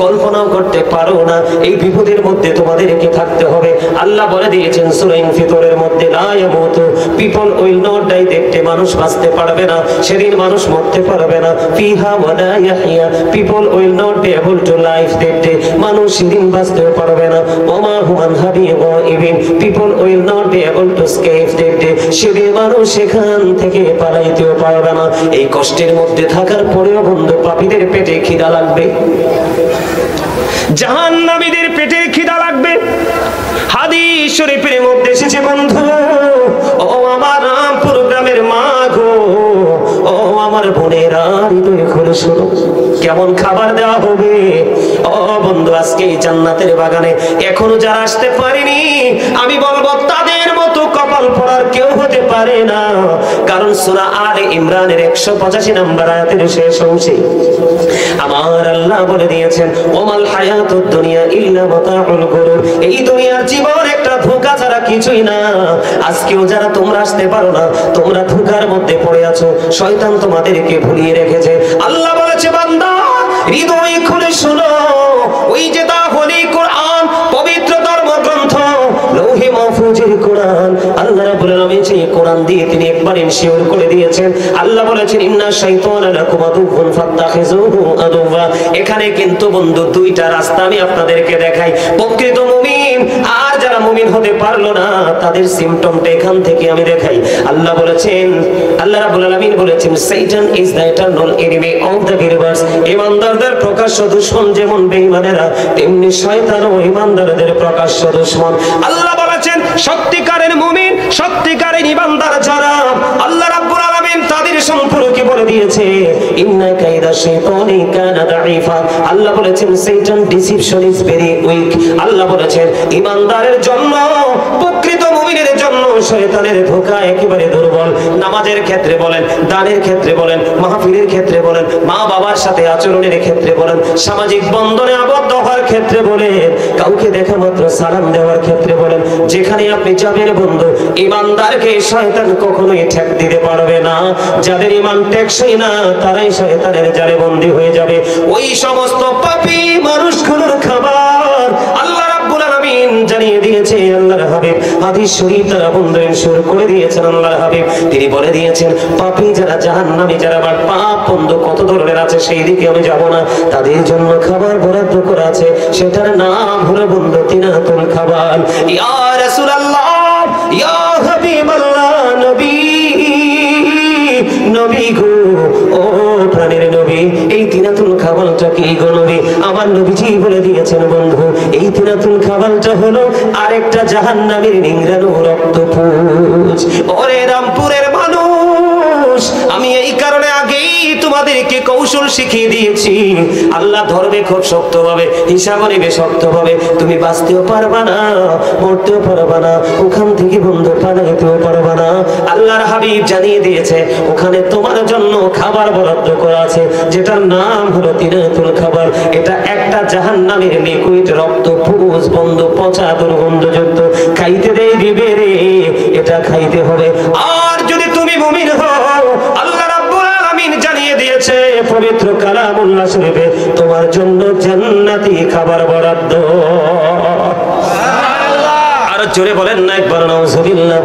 কল্পনাও করতে পারো না। এই বিপদের মধ্যে তোমাদেরকে থাকতে হবে। আল্লাহ বলে দিয়েছেন সূরা ইনফিতরের মধ্যে লা ইয়ামুতু, পিপল উইল নট ডাই, দেখতে মানুষ বাঁচতে পারবে না, সেদিন মানুষ মরতে পারবে না। ফিহা ওয়া লা ইয়াহইয়া, people will not be able to life, দেখতে মানুষ সেদিন বাঁচতে পারবে না। ওমা হুমান হাবিবা ইবিন, people will not be able to escape, দেখতে সেদিন মানুষ সেখান থেকে পালাইতেও পারবে না। এই কষ্টের মধ্যে থাকার পরেও বন্ধু পাপীদের পেটে খিদা লাগবে, জাহান্নামীদের পেটের খিদা লাগবে। হাদিস শরীফের মধ্যে এসেছে বন্ধু, ও আমার রামপুর গ্রামের মা গো, ও আমার বোনেরা, হৃদয় খুলে শোনো কেমন খাবার দেওয়া হবে। ও বন্ধু, আজকে এই জান্নাতের বাগানে এখনো যারা আসতে পারেনি, আমি বলবো তাদের মতো কপাল পড়ার কেউ হতে পারে না। কারণ সূরা আলে ইমরানের 185 নম্বর আয়াতের শেষ অংশে আমার আল্লাহ বলে দিয়েছেন, ওমাল হায়াতুদ দুনিয়া ইল্লা মাতাউল গুরুর, এই দুনিয়ার জীবন একটা ধোঁকা ছাড়া কিছুই না। আজকেও যারা তোমরা আসতে পারো না, তোমরা ধোঁকার মধ্যে পড়ে আছো, শয়তান তোমাদেরকে ভুলিয়ে রেখেছে। আল্লাহ বলেছে, বান্দা হৃদয় খুলে শোনো, ওই যে তাহলে কোরআন, পবিত্র ধর্মগ্রন্থ লৌহে মাহফুজের কোরআন, আল্লাহ রাব্বুল আলামিন সেই কোরআন দিয়ে তিনি একবার ইনশিওর করে দিয়েছেন। আল্লাহ বলেছেন, ইন্না শাইতানা লাকুম আদুউন ফাত্তাখিযুহু আদুওয়া। এখানে কিন্তু বন্ধু দুইটা রাস্তা আমি আপনাদেরকে দেখাই, প্রকৃত মুমিন আর যারা মুমিন হতে পারলো না তাদের সিম্পটমটা এখান থেকে আমি দেখাই। আল্লাহ বলেছেন, আল্লাহ রাব্বুল আলামিন বলেছেন, Satan is the eternal enemy of the believers। ইমানদারদের প্রকাশ্য দুশমন যেমন বেঈমানেরা, তেমনি শয়তানও ইমানদারদের প্রকাশ্য দুশমন। আল্লাহ বলেছেন, সত্যিকারের মুমিন, সত্যিকারের ইমানদার যারা, আল্লাহ রাব্বুল আলামিন তাদের সম্পর্কে বলে দিয়েছে, ইন্না কাইদা শাইতানি কানা দাঈফা। আল্লাহ বলেছেন, Satan deception is very weak। আল্লাহ বলেছেন, ইমানদারের জন্য, প্রকৃত মুমিনের জন্য শয়তানের ধোঁকা একেবারে দুর্বল। নামাজের ক্ষেত্রে বলেন, দানের ক্ষেত্রে বলেন, মাহফিলের ক্ষেত্রে বলেন, মা বাবার সাথে আচরণের ক্ষেত্রে বলেন, সামাজিক বন্ধনে আবদ্ধ হওয়ার ক্ষেত্রে বলেন, কাউকে দেখা মাত্র সালাম দেওয়ার ক্ষেত্রে বলেন, যেখানে আপনি যাবেন বন্ধু, ইমানদারকে শয়তান কখনোই ঠেক দিতে পারবে না। যাদের ইমান টেকসই না তারাই শয়তানের জালে বন্দী হয়ে যাবে। ওই সমস্ত পাপী মানুষগুলোর খাবার আল্লাহ রাব্বুল আলামিন জানিয়ে দিয়েছে। আল্লাহর হাবিব হাদিস শরীফ দ্বারা বন্ধন শুরু করে দিয়েছেন। আল্লাহর হাবিব তিনি বলে দিয়েছেন, পাপী যারা, জাহান্নামী যারা, আবার পাপ বন্ধু কত ধরনের আছে সেই দিকে আমি যাব না। তাদের জন্য খাবার বরাদ্দ করা আছে, সেটার নাম হলো বন্ধু তিনাতুল খাবার। ইয়া রাসূলুল্লাহ, ইয়া হাবিবাল্লাহ, নবী, নবী গো, ও প্রাণের নবী, এই তিনাতুল খাবারটা কি গো নবী? আমার নবীজি বলে দিয়েছেন বন্ধু, এই তিনাতুল খাবারটা হলো আরেকটা জাহান্নামের নিংড়ানো রক্তপুঞ্জ। ওরে রামপুরের মানুষ, আমি এই কারণে আগেই তোমাদেরকে কৌশল শিখিয়ে দিয়েছি। আল্লাহ ধরবে খুব শক্তভাবে, হিসাব নেবে শক্তভাবে, তুমি বাঁচতেও পারবা না, মরতেও পারবা না, ওখান থেকে বন্ধু পালাইতেও পারবা না। আল্লাহর হাবিব জানিয়ে দিয়েছে, ওখানে তোমার জন্য খাবার বরাদ্দ করা আছে, যেটার নাম হলো তিনাতুল খাবার। এটা একটা জাহান্নামের লিকুইড রক্তপুঞ্জ বন্ধু, পচা দুর্গন্ধযুক্ত, খাইতে দেই দিবে রে, এটা খাইতে হবে। আর যদি তুমি মুমিন হও, আল্লাহ রাব্বুল আলামিন জানিয়ে দিয়েছে পবিত্র কালামুল্লাহ শরীফে, তোমার জন্য জান্নাতি খাবার বরাদ্দ। আর জোরে বলেন না একবার নাউজুবিল্লাহ।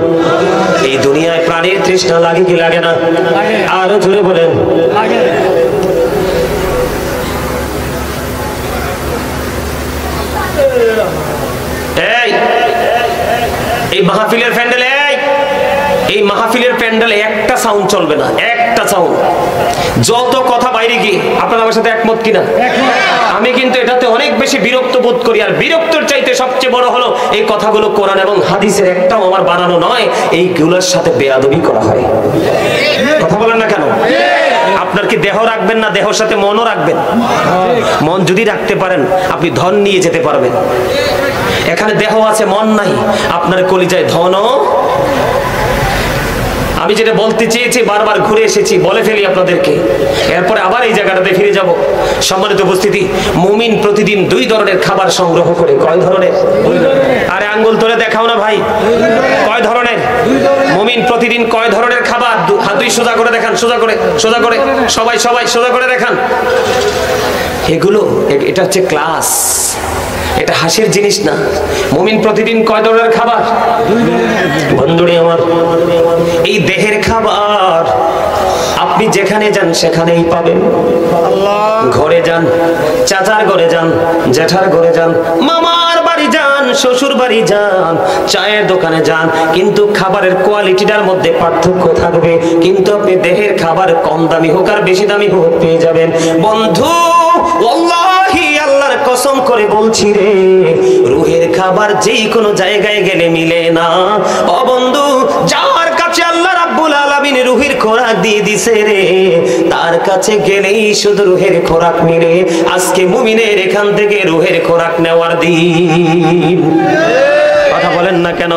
এই দুনিয়ায় প্রাণীর তৃষ্ণা লাগে কি লাগে না? আর জোরে বলেন। এই মাহফিলের প্যান্ডেলে, এই মাহফিলের প্যান্ডেলে একটা সাউন্ড চলবে না, একটা সাউন্ড। যত কথা বাইরে গিয়ে, আপনারা আমার সাথে একমত কিনা? আমি কিন্তু এটাতে অনেক বেশি বিরক্ত বোধ করি। আর বিরক্তর চাইতে সবচেয়ে বড় হলো, এই কথাগুলো কোরআন এবং হাদিসের একটাও আমার বানানো নয়, এইগুলোর সাথে বেয়াদবি করা হয়। কথা বলেন না কেন? আপনার কি দেহ রাখবেন না, দেহর সাথে মনও রাখবেন? মন যদি রাখতে পারেন, আপনি ধন নিয়ে যেতে পারবেন। এখানে দেহ আছে, মন নাই, আপনার কলিজায় ধনও। আমি যেটা বলতে চেয়েছি বারবার ঘুরে এসেছি, বলে ফেলি আপনাদেরকে, এরপরে আবার এই জায়গাটাতে ফিরে যাব। সম্মানিত উপস্থিতি, মুমিন প্রতিদিন 2 ধরনের খাবার সংগ্রহ করে। কয় ধরনের? আরে আঙ্গুল তুলে দেখাও না ভাই, কয় ধরনের? মুমিন প্রতিদিন কয় ধরনের খাবার? হাত দুই সোজা করে দেখান, সোজা করে, সোজা করে, সবাই সবাই সোজা করে দেখান। এগুলো, এটা হচ্ছে ক্লাস, এটা হাসির জিনিস না। মুমিন প্রতিদিন কয় ধরনের খাবার? বন্ধুরে আমার, এই দেহের খাবার আপনি যেখানে যান সেখানেই পাবেন। ঘরে যান, চাচার ঘরে যান, জেঠার ঘরে যান, মামার বাড়ি যান, শ্বশুর বাড়ি যান, চায়ের দোকানে যান, কিন্তু খাবারের কোয়ালিটিটার মধ্যে পার্থক্য থাকবে। কিন্তু আপনি দেহের খাবার কম দামি হোক আর বেশি দামি হোক পেয়ে যাবেন। বন্ধু, ওয়াল্লাহি আল্লাহর কসম করে বলছি রে, রুহের খাবার যেই কোনো জায়গায় গেলে মিলে না। ও বন্ধু, যার কাছে আল্লাহ রাব্বুল আলামিন রুহের খোরাক দিয়ে দিছে রে, তার কাছে গেলেই শুধু রুহের খোরাক মিলে। আজকে মুমিনের এখান থেকে রুহের খোরাক নেওয়ার দিন। কথা বলেন না কেন?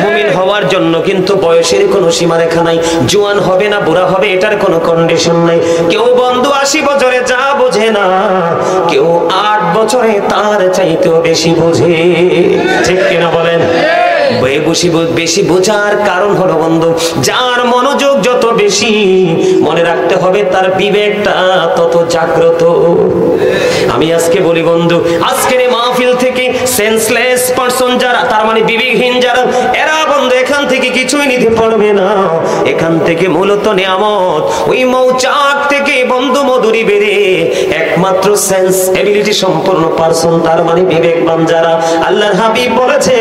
মুমিন হওয়ার জন্য কিন্তু বয়সের কোনো সীমারেখা নাই। জোয়ান হবে না বুড়া হবে এটার কোনো কন্ডিশন নাই। কেউ বন্ধু 80 বছরে যা বোঝে না, কেউ 8 বছরে তার চাইতেও বেশি বোঝে। ঠিক কিনা বলেন? বেশি বোঝার কারণ হলো বন্ধু, যার মনোযোগ যত বেশি, মনে রাখতে হবে তার বিবেকটা তত জাগ্রত। আমি আজকে বলি বন্ধু, আজকের এই মাহফিল থেকে সেন্সলেস পারসন যারা, তার মানে বিবেকহীন যারা, এরা বন্ধু এখান থেকে কিছুই নিতে পারবে না। এখান থেকে মূলত নিয়ামত, ওই মৌচাক থেকে বন্ধু মধুরি বেরে একমাত্র সেন্স এবিলিটি সম্পন্ন পারসন, তার মানে বিবেকবান যারা। আল্লাহর হাবিব বলেছে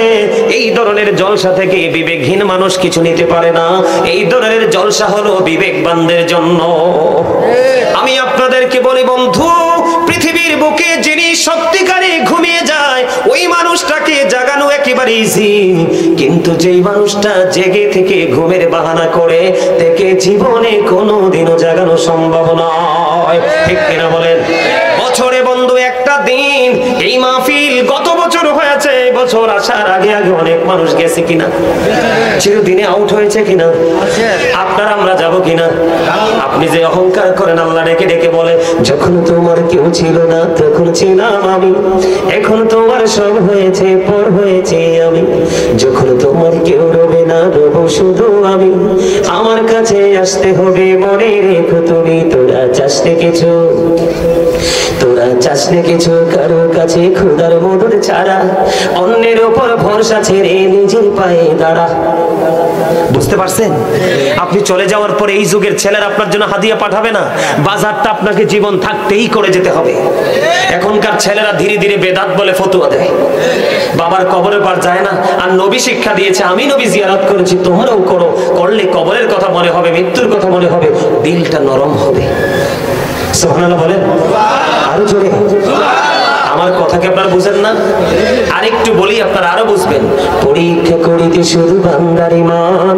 এই ধরনের জলসা থেকে বিবেকহীন মানুষ কিছু নিতে পারে না। এই ধরনের জলসা হলো বিবেকবানদের জন্য। আমি আপনাদেরকে বলি বন্ধু, পৃথিবীর বুকে যিনি সত্যিকারে ঘুমিয়ে যায় ওই মানুষটাকে জাগানো একেবারে ইজি, কিন্তু যেই মানুষটা জেগে থেকে ঘুমের বাহানা করে তাকে জীবনে কোনোদিনও জাগানো সম্ভব নয়। ঠিক কিনা বলেন? বছরে বন্ধু একটা দিন, এই মাহফিল গত বছর হয়েছে, এই বছর আসার আগে আগে অনেক মানুষ গেছে কিনা, চিরদিনে আউট হয়েছে কিনা, আপনার আমরা যাব কিনা? আপনি যে অহংকার করেন, আল্লাহ ডেকে ডেকে বলে, যখন তোমার কেউ ছিল না তখন ছিলাম আমি, এখন তোমার সব হয়েছে পর হয়েছে আমি, যখন তোমার কেউ রবে না রব শুধু আমি, আমার কাছে আসতে হবে মনে রেখো তুমি, তোরা চাষতে কিছু, তোরা চাষতে কিছু কারো কাছে ক্ষুধার মধুর ছাড়া, অন্যের উপর ভরসা ছেড়ে নিজের পায়ে দাঁড়া। বুঝতে পারছেন? আপনি চলে যাওয়ার পরে এই যুগের ছেলেরা আপনার জন্য হাদিয়া পাঠাবে না, বাজারটা আপনাকে জীবন থাকতেই করে যেতে হবে। এখনকার ছেলেরা ধীরে ধীরে বেদাত বলে ফতুয়া দেয়, বাবার কবরের পার যায় না। আর নবী শিক্ষা দিয়েছে, আমি নবী জিয়ারত করেছি তোমরাও করো, করলে কবরের কথা মনে হবে, মৃত্যুর কথা মনে হবে, দিলটা নরম হবে। সুবহানাল্লাহ বলেন আরো জোরে। আমার কথা কি আপনারা বুঝেন না? আরেকটু বলি আপনারা আরো বুঝবেন। পরীক্ষা করিতে শুধু বান্দার ঈমান,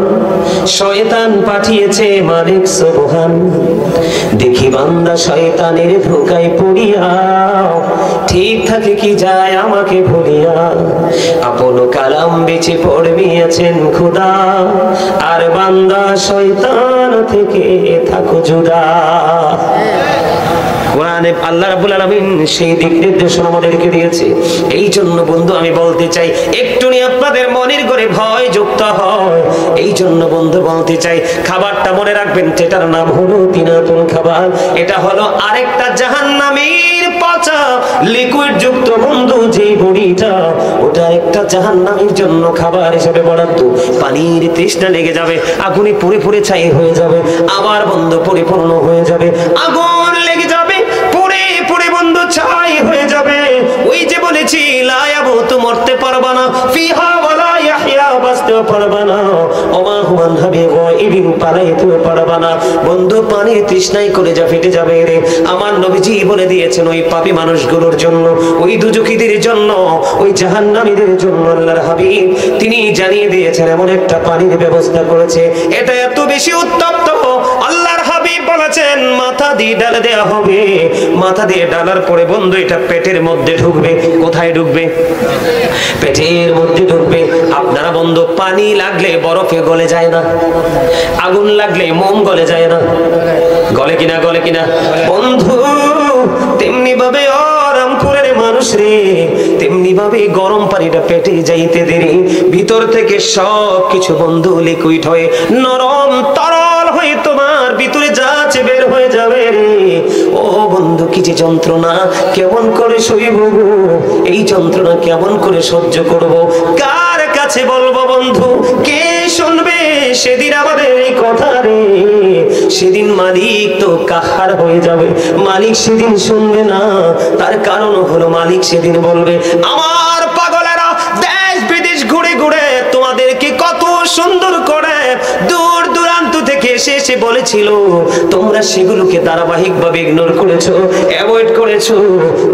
শয়তান পাঠিয়েছে মালিক সুবহান, দেখি বান্দা শয়তানের ধোঁকায় পড়িয়া, ঠিক থাকে কি যায় আমাকে ভুলিয়া, আপন কালাম বেঁচে পড়বিয়েছেন খোদা, আর বান্দা শয়তান থেকে থাকো জুদা। কোরআনে আল্লাহ রাব্বুল আলামিন সেই দিক নির্দেশনা আমাদেরকে দিয়েছে। এই জন্য বন্ধু আমি বলতে চাই, একটু নিয়ে আপনাদের মনের ঘরে ভয় যুক্ত হয়। এই জন্য বন্ধু বলতে চাই, খাবারটা মনে রাখবেন, যেটার নাম হলো তিনাতুল খাবার, এটা হলো আরেকটা জাহান্নামীর পচা লিকুইড যুক্ত বন্ধু যে বড়িটা, ওটা একটা জাহান্নামীর জন্য খাবার হিসেবে বরাদ্দ। পানির তৃষ্ণা লেগে যাবে, আগুনে পুড়ে পুড়ে ছাই হয়ে যাবে, আবার বন্ধু পরিপূর্ণ হয়ে যাবে, আগুন লেগে যাবে, পুড়ে পুড়ে বন্ধু ছাই হয়ে যাবে। ওই যে বলেছি লা ইয়ামুতু, মরতে পারবা না, ফিহা ওয়ালা ইয়াহইয়া, বাঁচতেও পারবা না, ওমা হুয়ান হাবি গায়বিন, পালাইতেও পারবা না। বন্ধু পানির তৃষ্ণায় করে যা ফেটে যাবে রে। আমার নবীজি বলে দিয়েছেন ওই পাপী মানুষগুলোর জন্য, ওই দুজখীদের জন্য, ওই জাহান্নামীদের জন্য আল্লাহর হাবিব তিনি জানিয়ে দিয়েছেন এমন একটা পানির ব্যবস্থা করেছে, এটা এত বেশি উত্তপ্ত, আল্লাহর হাবিব বলেছেন মাথা দিয়ে ঢালে দেওয়া হবে। মাথা দিয়ে ঢালার পরে বন্ধু এটা পেটের মধ্যে ঢুকবে। কোথায় ঢুকবে? পেটের মধ্যে ঢুকবে। আপনারা বন্ধু পানি লাগলে বরফে গলে যায় না, আগুন লাগলে মোম গলে যায় না, গলে কিনা? গলে কিনা বন্ধু? তেমনি ভাবে রামপুরের মানুষ রে, তেমনি ভাবে গরম পানিটা পেটে যাইতে দেরি, ভিতর থেকে সব কিছু বন্ধু লিকুইড হয়ে নরম তরল হয়ে তোমার ভিতরে যাচ্ছে বের হয়ে যাবে রে। ও বন্ধু কি যে যন্ত্রণা, কেমন করে সইব, এই যন্ত্রণা কেমন করে সহ্য করব, কার কাছে বলবো বন্ধু, কে শুনবে সেদিন আমাদের এই কথা রে? সেদিন মালিক তো কাহার হয়ে যাবে, মালিক সেদিন শুনবে না। তার কারণ হলো মালিক সেদিন বলবে, আমার পাগলেরা দেশ বিদেশ ঘুরে ঘুরে তোমাদেরকে কত সুন্দর করে দূর দূরান্ত থেকে এসে বলেছিল, তোমরা সেগুলোকে ধারাবাহিকভাবে ইগনোর করেছো, অ্যাভয়েড করেছো,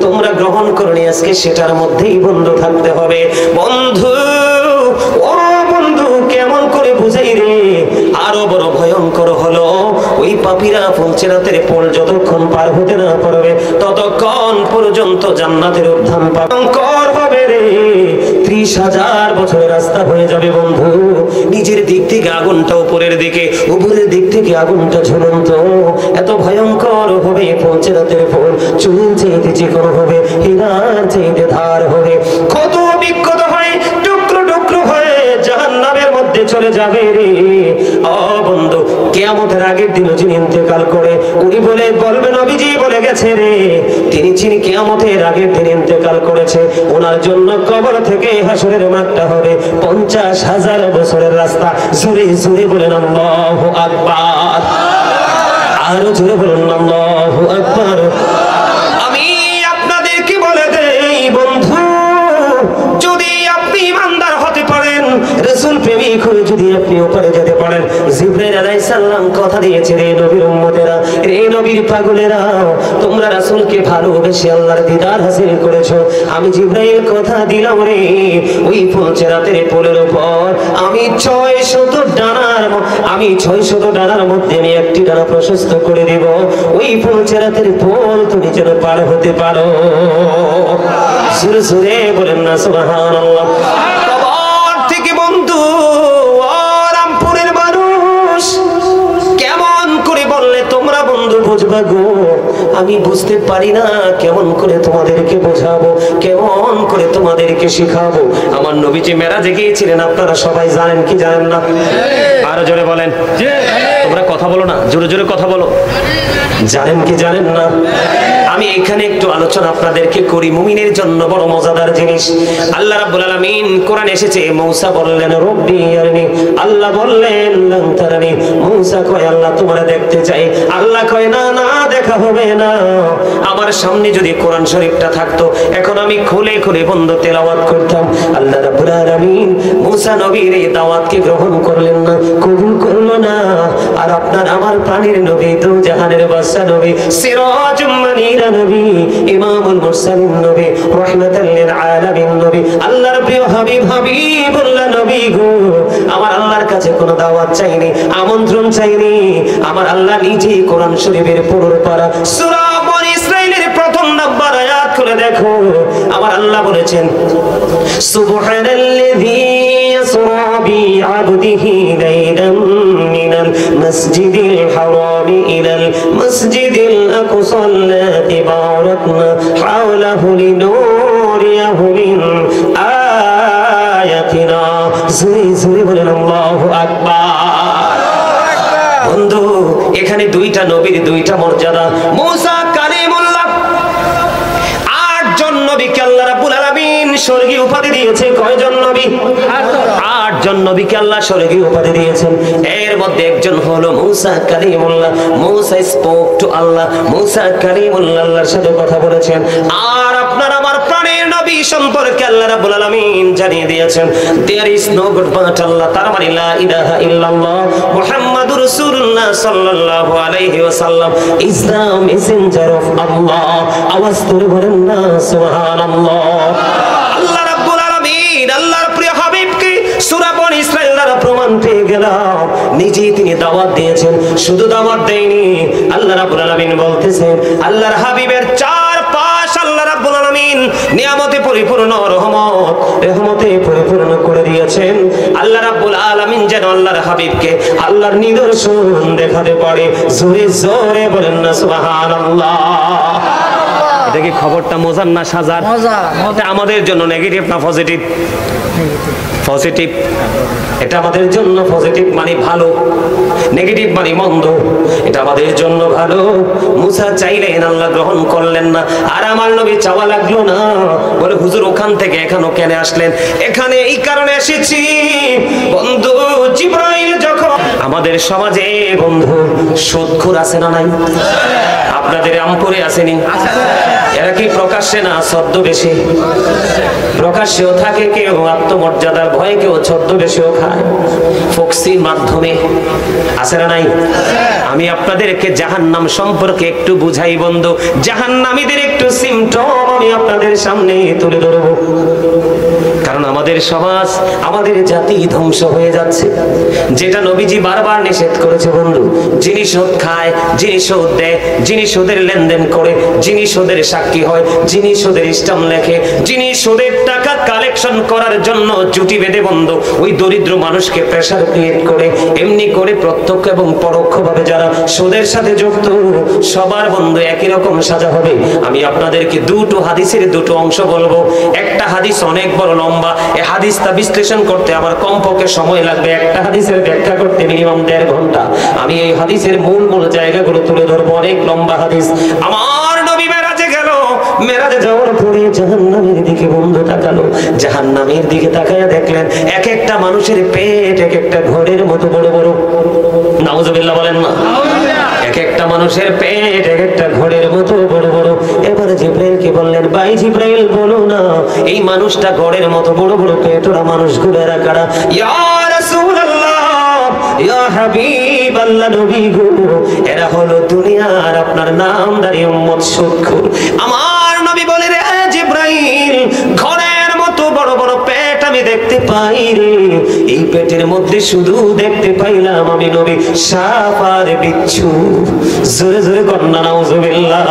তোমরা গ্রহণ করনি, আজকে সেটার মধ্যেই বন্ধ থাকতে হবে। বন্ধু, ও বন্ধু কেমন করে বুঝাই রে? আরো বড় ভয়ঙ্কর হলো পাপীরা ফুলসিরাতের পোল যতক্ষণ পার হতে না পারবে ততক্ষণ পর্যন্ত জান্নাতের উদ্যান ভয়ঙ্কর হবে রে। 30,000 বছরের রাস্তা হয়ে যাবে বন্ধু। নিজের দিক থেকে আগুনটা উপরের দিকে, উপরের দিক থেকে আগুনটা ঝুলন্ত, এত ভয়ঙ্কর হবে। ফুলসিরাতের পোল চুল চাইতে চিকন হবে, হীরার চাইতে ধার হবে, কত বিক্ষত হয়, টুকরো টুকরো হয়ে জাহান্নামের মধ্যে চলে যাবে রে। ও বন্ধু, কিয়ামতের আগের দিন যিনি ইন্তেকাল করে উনি বলবে নবীজি বলে গেছে রে, যিনি কিয়ামতের আগের দিন ইন্তেকাল করেছে ওনার জন্য কবর থেকে হাসরের মাঠটা হবে 50,000 বছরের রাস্তা। জোরে জোরে বলেন আল্লাহু আকবার, আরো জোরে বলেন আল্লাহু আকবার। আমি আপনাদেরকে বলে দেই বন্ধু, যদি আপনি ইমানদার হতে পারেন, রাসূল প্রেমিক হয়ে যদি আপনি ওপারে যেতে পারেন, জিবরাইল আলাইহিস সালাম কথা দিয়েছে রে নবীর উম্মতেরা, রে নবীর পাগলেরা, তোমরা রাসূলকে ভালোবেসে আল্লাহর দিদার হাসিল করেছো, আমি জিবরাইল কথা দিলাম রে, ওই ফুলসিরাতের পোলের উপর আমি 600 ডানার মধ্যে আমি একটি ডানা প্রশস্ত করে দেব, ওই ফুলসিরাতের পোল তুমি যেন পার হতে পারো। সুরে সুরে বলেন না সুবহানাল্লাহ। কবর থেকে বন্ধু রামপুরের মানুষ কেমন করে বললে তোমরা বন্ধু বুঝবা গো, আমি বুঝতে পারি না, কেমন করে তোমাদেরকে বোঝাবো, কেমন করে তোমাদেরকে শিখাবো। আমার নবীজি মেরাজে গিয়েছিলেন, আপনারা সবাই জানেন কি জানেন না? আরো জোরে বলেন, তোমরা কথা বলো না, জোরে জোরে কথা বলো, জানেন কি জানেন না? আমি এখানে একটু আলোচনা আপনাদেরকে করি, মুমিনের জন্য বড় মজাদার জিনিস। আল্লাহ রাব্বুল আলামিন কোরআন এসেছে, মূসা বললেন রব্বি আরনি, আল্লাহ বললেন লান তারানি, মূসা কয় আল্লাহ তোমারে দেখতে চাই, আল্লাহ কয় না না দেখা হবে না, আমার সামনে যদি কোরআন শরীফটা থাকতো এখন আমি খুলে খুলে বন্ধু তেলাওয়াত করতাম। আল্লাহ রাব্বুল আলামিন মূসা নবীর এই দাওয়াতকে গ্রহণ করলেন না, কবুল করলো না। আর আপনার আমার প্রাণের নবী, দু জাহানের বাদশা নবী, সিরাজুম মুনীরা নবী, ইমামুল মুরসালিন নবী, রাহমাতাল লিল আলামিন নবী, আল্লাহর প্রিয় হাবিবুল্লাহ নবী গো, আমার আল্লাহর কাছে কোনো দাওয়াত চাইনি, আমন্ত্রণ চাইনি, আমার আল্লাহ নিজেই কোরআন শরীফের পুরো পারা সূরা বনী ইসরাঈলের প্রথম নাম্বার আয়াত খুলে দেখো, আমার আল্লাহ বলেছেন সুবহানাল্লাযী ইয়াসরা বিআবদিহি লাইলাম মিনাল মাসজিদিল হারাম ইলাল মাসজিদিল আকসা আল্লাযী বারাকনা হাওলাহু লিনুরিয়াহু মিন আয়াতিনা। জোরে জোরে বলেন আল্লাহু আকবার। বন্ধু, এখানে দুইটা নবীর দুইটা মর্যাদা। মূসা কালিমুল্লাহ, 8 জন নবীকে আল্লাহ রাব্বুল আলামিন স্বর্গীয় উপাধি দিয়েছে। কয়জন নবী? 8 জন নবীকে আল্লাহ স্বর্গীয় উপাধি দিয়েছেন। এর মধ্যে একজন হলো মূসা কালিমুল্লাহ। মূসা স্পোক টু আল্লাহ, মূসা কালিমুল্লাহ আল্লাহর সাথে কথা বলেছেন। আর আপনার আমার প্রাণের নবী সম্পর্কে আল্লাহ রাব্বুল আলামিন জানিয়ে দিয়েছেন there is no god but Allah, তার মানে লা ইলাহা ইল্লাল্লাহ মুহাম্মাদুর রাসূলুল্লাহ সাল্লাল্লাহু আলাইহি ওয়াসাল্লাম is the messenger of Allah। আওয়াজ করে বলেন না সুবহানাল্লাহ। আল্লাহ রাব্বুল আলামিন আল্লাহর প্রিয় হাবিবকে সূরা বনী ইসরাঈল দ্বারা প্রমাণ পেয়ে গেলাম, নিজেই তিনি দাওয়াত দিয়েছেন। শুধু দাওয়াত দেয়নি, আল্লাহ রাব্বুল আলামিন বলতেছেন আল্লাহর হাবিবের চারপাশ আল্লাহ রাব্বুল আলামিন নিয়ামতে পরিপূর্ণ, রহমতে পরিপূর্ণ করে দিয়েছেন। আল্লাহ রাব্বুল আলামিন যেন আল্লাহর হাবিবকে আল্লাহর নিদর্শন দেখাতে পারে। জোরে জোরে বলেন না সুবহানাল্লাহ। দেখি খবরটা মজার না সাজার? মজা। আমাদের জন্য নেগেটিভ না পজিটিভ? পজিটিভ। এটা আমাদের জন্য পজিটিভ মানে ভালো, নেগেটিভ মানে মন্দ। এটা আমাদের জন্য ভালো। মূসা চাইলেন, আল্লাহ গ্রহণ করলেন না। আর আমার নবী চাওয়া লাগলো না, বলে হুজুর ওখান থেকে এখানে কেন আসলেন? এখানে এই কারণে এসেছি বন্ধু, জিবরাইল যখন আমাদের সমাজে বন্ধু সুদখোর আছে না নাই? আপনাদের আমপুরে আসেনি? এরা কি প্রকাশ্যে না ছদ্মবেশে? প্রকাশ্যেও থাকে কেউ, আত্মমর্যাদার ভয়ে কেউ ছদ্মবেশেও খায়, ফক্সির মাধ্যমে আছে না নাই? আমি আপনাদেরকে জাহান্নাম সম্পর্কে একটু বুঝাই বন্ধু, জাহান্নামীদের একটু সিমটম আমি আপনাদের সামনে তুলে ধরব। কারণ আমাদের আমাদের সমাজ, আমাদের জাতি ধ্বংস হয়ে যাচ্ছে। যেটা নবীজি বারবার নিষেধ করেছে বন্ধু, যিনি সুদ খায়, যিনি সুদ দেয়, যিনি সুদের লেনদেন করে, যিনি সুদের সাক্ষী হয়, যিনি সুদের স্টাম লেখে, যিনি সুদের টাকা কালেকশন করার জন্য জুটি বেঁধে বন্ধু ওই দরিদ্র মানুষকে প্রেসার ক্রিয়েট করে, এমনি করে প্রত্যক্ষ এবং পরোক্ষভাবে যারা সুদের সাথে যুক্ত, সবার বন্ধু একই রকম সাজা হবে। আমি আপনাদেরকে দুটো হাদিসের দুটো অংশ বলবো। একটা হাদিস অনেক বড় লম্বা, এই হাদিসটা বিশ্লেষণ করতে আমার কমপক্ষে সময় লাগবে, একটা হাদিসের ব্যাখ্যা করতে মিনিমাম 1.5 ঘন্টা। আমি এই হাদিসের মূল জায়গাগুলো তুলে ধরবো, অনেক লম্বা হাদিস। আমার নবী মেরাজে গেল, মেরাজে যাওয়ার পরে জাহান্নামের দিকে বন্ধু তাকালো, জাহান্নামের দিকে তাকায়া দেখলেন এক একটা মানুষের পেট এক একটা ঘরের মতো বড় বড়। নাউজুবিল্লাহ বলেন না? এক একটা মানুষের পেট এক একটা ঘরের মতো বড় বড়। এবারে জিব্রাইলকে বললেন, ভাই জিব্রাইল বলো না, এই মানুষটা ঘরের মতো বড় বড় পেট ওরা মানুষগুলো এরা কারা? ইয়া রাসূলুল্লাহ, ইয়া হাবিবাল্লাহ, নবী গো, এরা হলো দুনিয়ার আপনার নামদারি উম্মত সুদখোর। আমার নবী বলে, রে জিব্রাইল, ঘরের মতো বড় বড় পেট আমি দেখতে পাই রে, এই পেটের মধ্যে শুধু দেখতে পাইলাম আমি নবী সাপ আর বিচ্ছু। জোরে জোরে কন্যা নাউজুবিল্লাহ।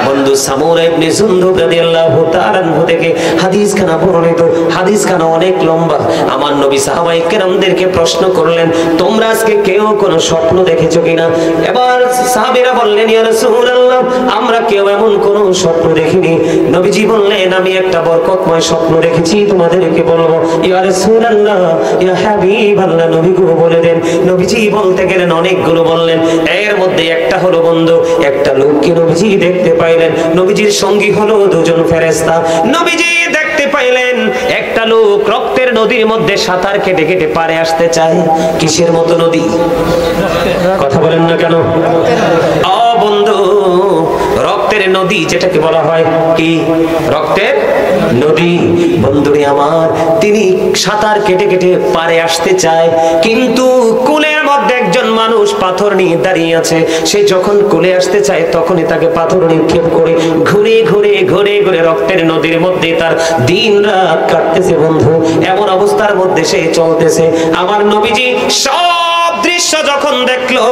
বন্ধু সামুরা ইবনে জুনদুব রাদিয়াল্লাহু তাআলা আনহু থেকে হাদিসখানা বর্ণিত, হাদিসখানা অনেক লম্বা। আমার নবী সাহাবায়ে কেরামদেরকে প্রশ্ন করলেন, তোমরা আজকে কেউ কোনো স্বপ্ন দেখেছো কিনা? এবার সাহাবীরা বললেন, ইয়া রাসূলুল্লাহ, আমরা কেউ এমন কোনো স্বপ্ন দেখিনি। নবীজি বললেন, আমি একটা বরকতময় স্বপ্ন দেখেছি, তোমাদেরকে বলবো। ইয়া রাসূলুল্লাহ, ইয়া হাবিবাল্লাহ, নবী গো বলে দেন। নবীজি বলতে গেলেন অনেকগুলো বললেন, এর মধ্যে একটা হলো বন্ধু, একটা লোককে নবীজি দেখতে পাইলেন, নবীজির সঙ্গী হলো দুজন ফেরেশতা। নবীজি দেখতে পাইলেন একটা লোক রক্তের নদীর মধ্যে সাঁতার কেটে কেটে পারে আসতে চায়। কিসের মতো নদী? কথা বলেন না কেন? ও বন্ধু, রক্তের নদী যেটাকে বলা হয় কি? রক্তের নদী। বন্ধুরে আমার, তিনি সাঁতার কেটে কেটে পারে আসতে চায়, কিন্তু কুলের মধ্যে একজন মানুষ পাথর নিয়ে দাঁড়িয়ে আছে। সে যখন কুলে আসতে চায় তখনই তাকে পাথর নিক্ষেপ করে ঘুরে ঘুরে ঘুরে ঘুরে রক্তের নদীর মধ্যে তার দিন রাত কাটতেছে বন্ধু। এমন অবস্থার মধ্যে সে চলতেছে। আমার নবীজি সব দৃশ্য যখন দেখলো,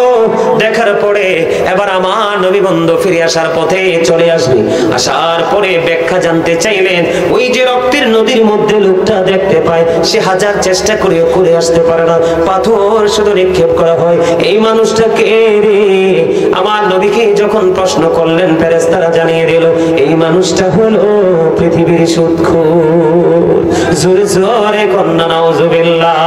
দেখার পরে এবার আমার নবী বন্ধু ফিরে আসার পথে চলে আসবে। আসার পরে ব্যাখ্যা জানতে চাইলেন, ওই যে রক্তের নদীর মধ্যে লোকটা দেখতে পায়, সে হাজার চেষ্টা করে করে আসতে পারে না, পাথর শুধু নিক্ষেপ করা হয়। এই মানুষটা কে রে? আমার নবীকে যখন প্রশ্ন করলেন, ফেরেশতারা জানিয়ে দিল, এই মানুষটা হলো পৃথিবীর সুদখোর। জোরে জোরে কন্যা নাউজুবিল্লাহ।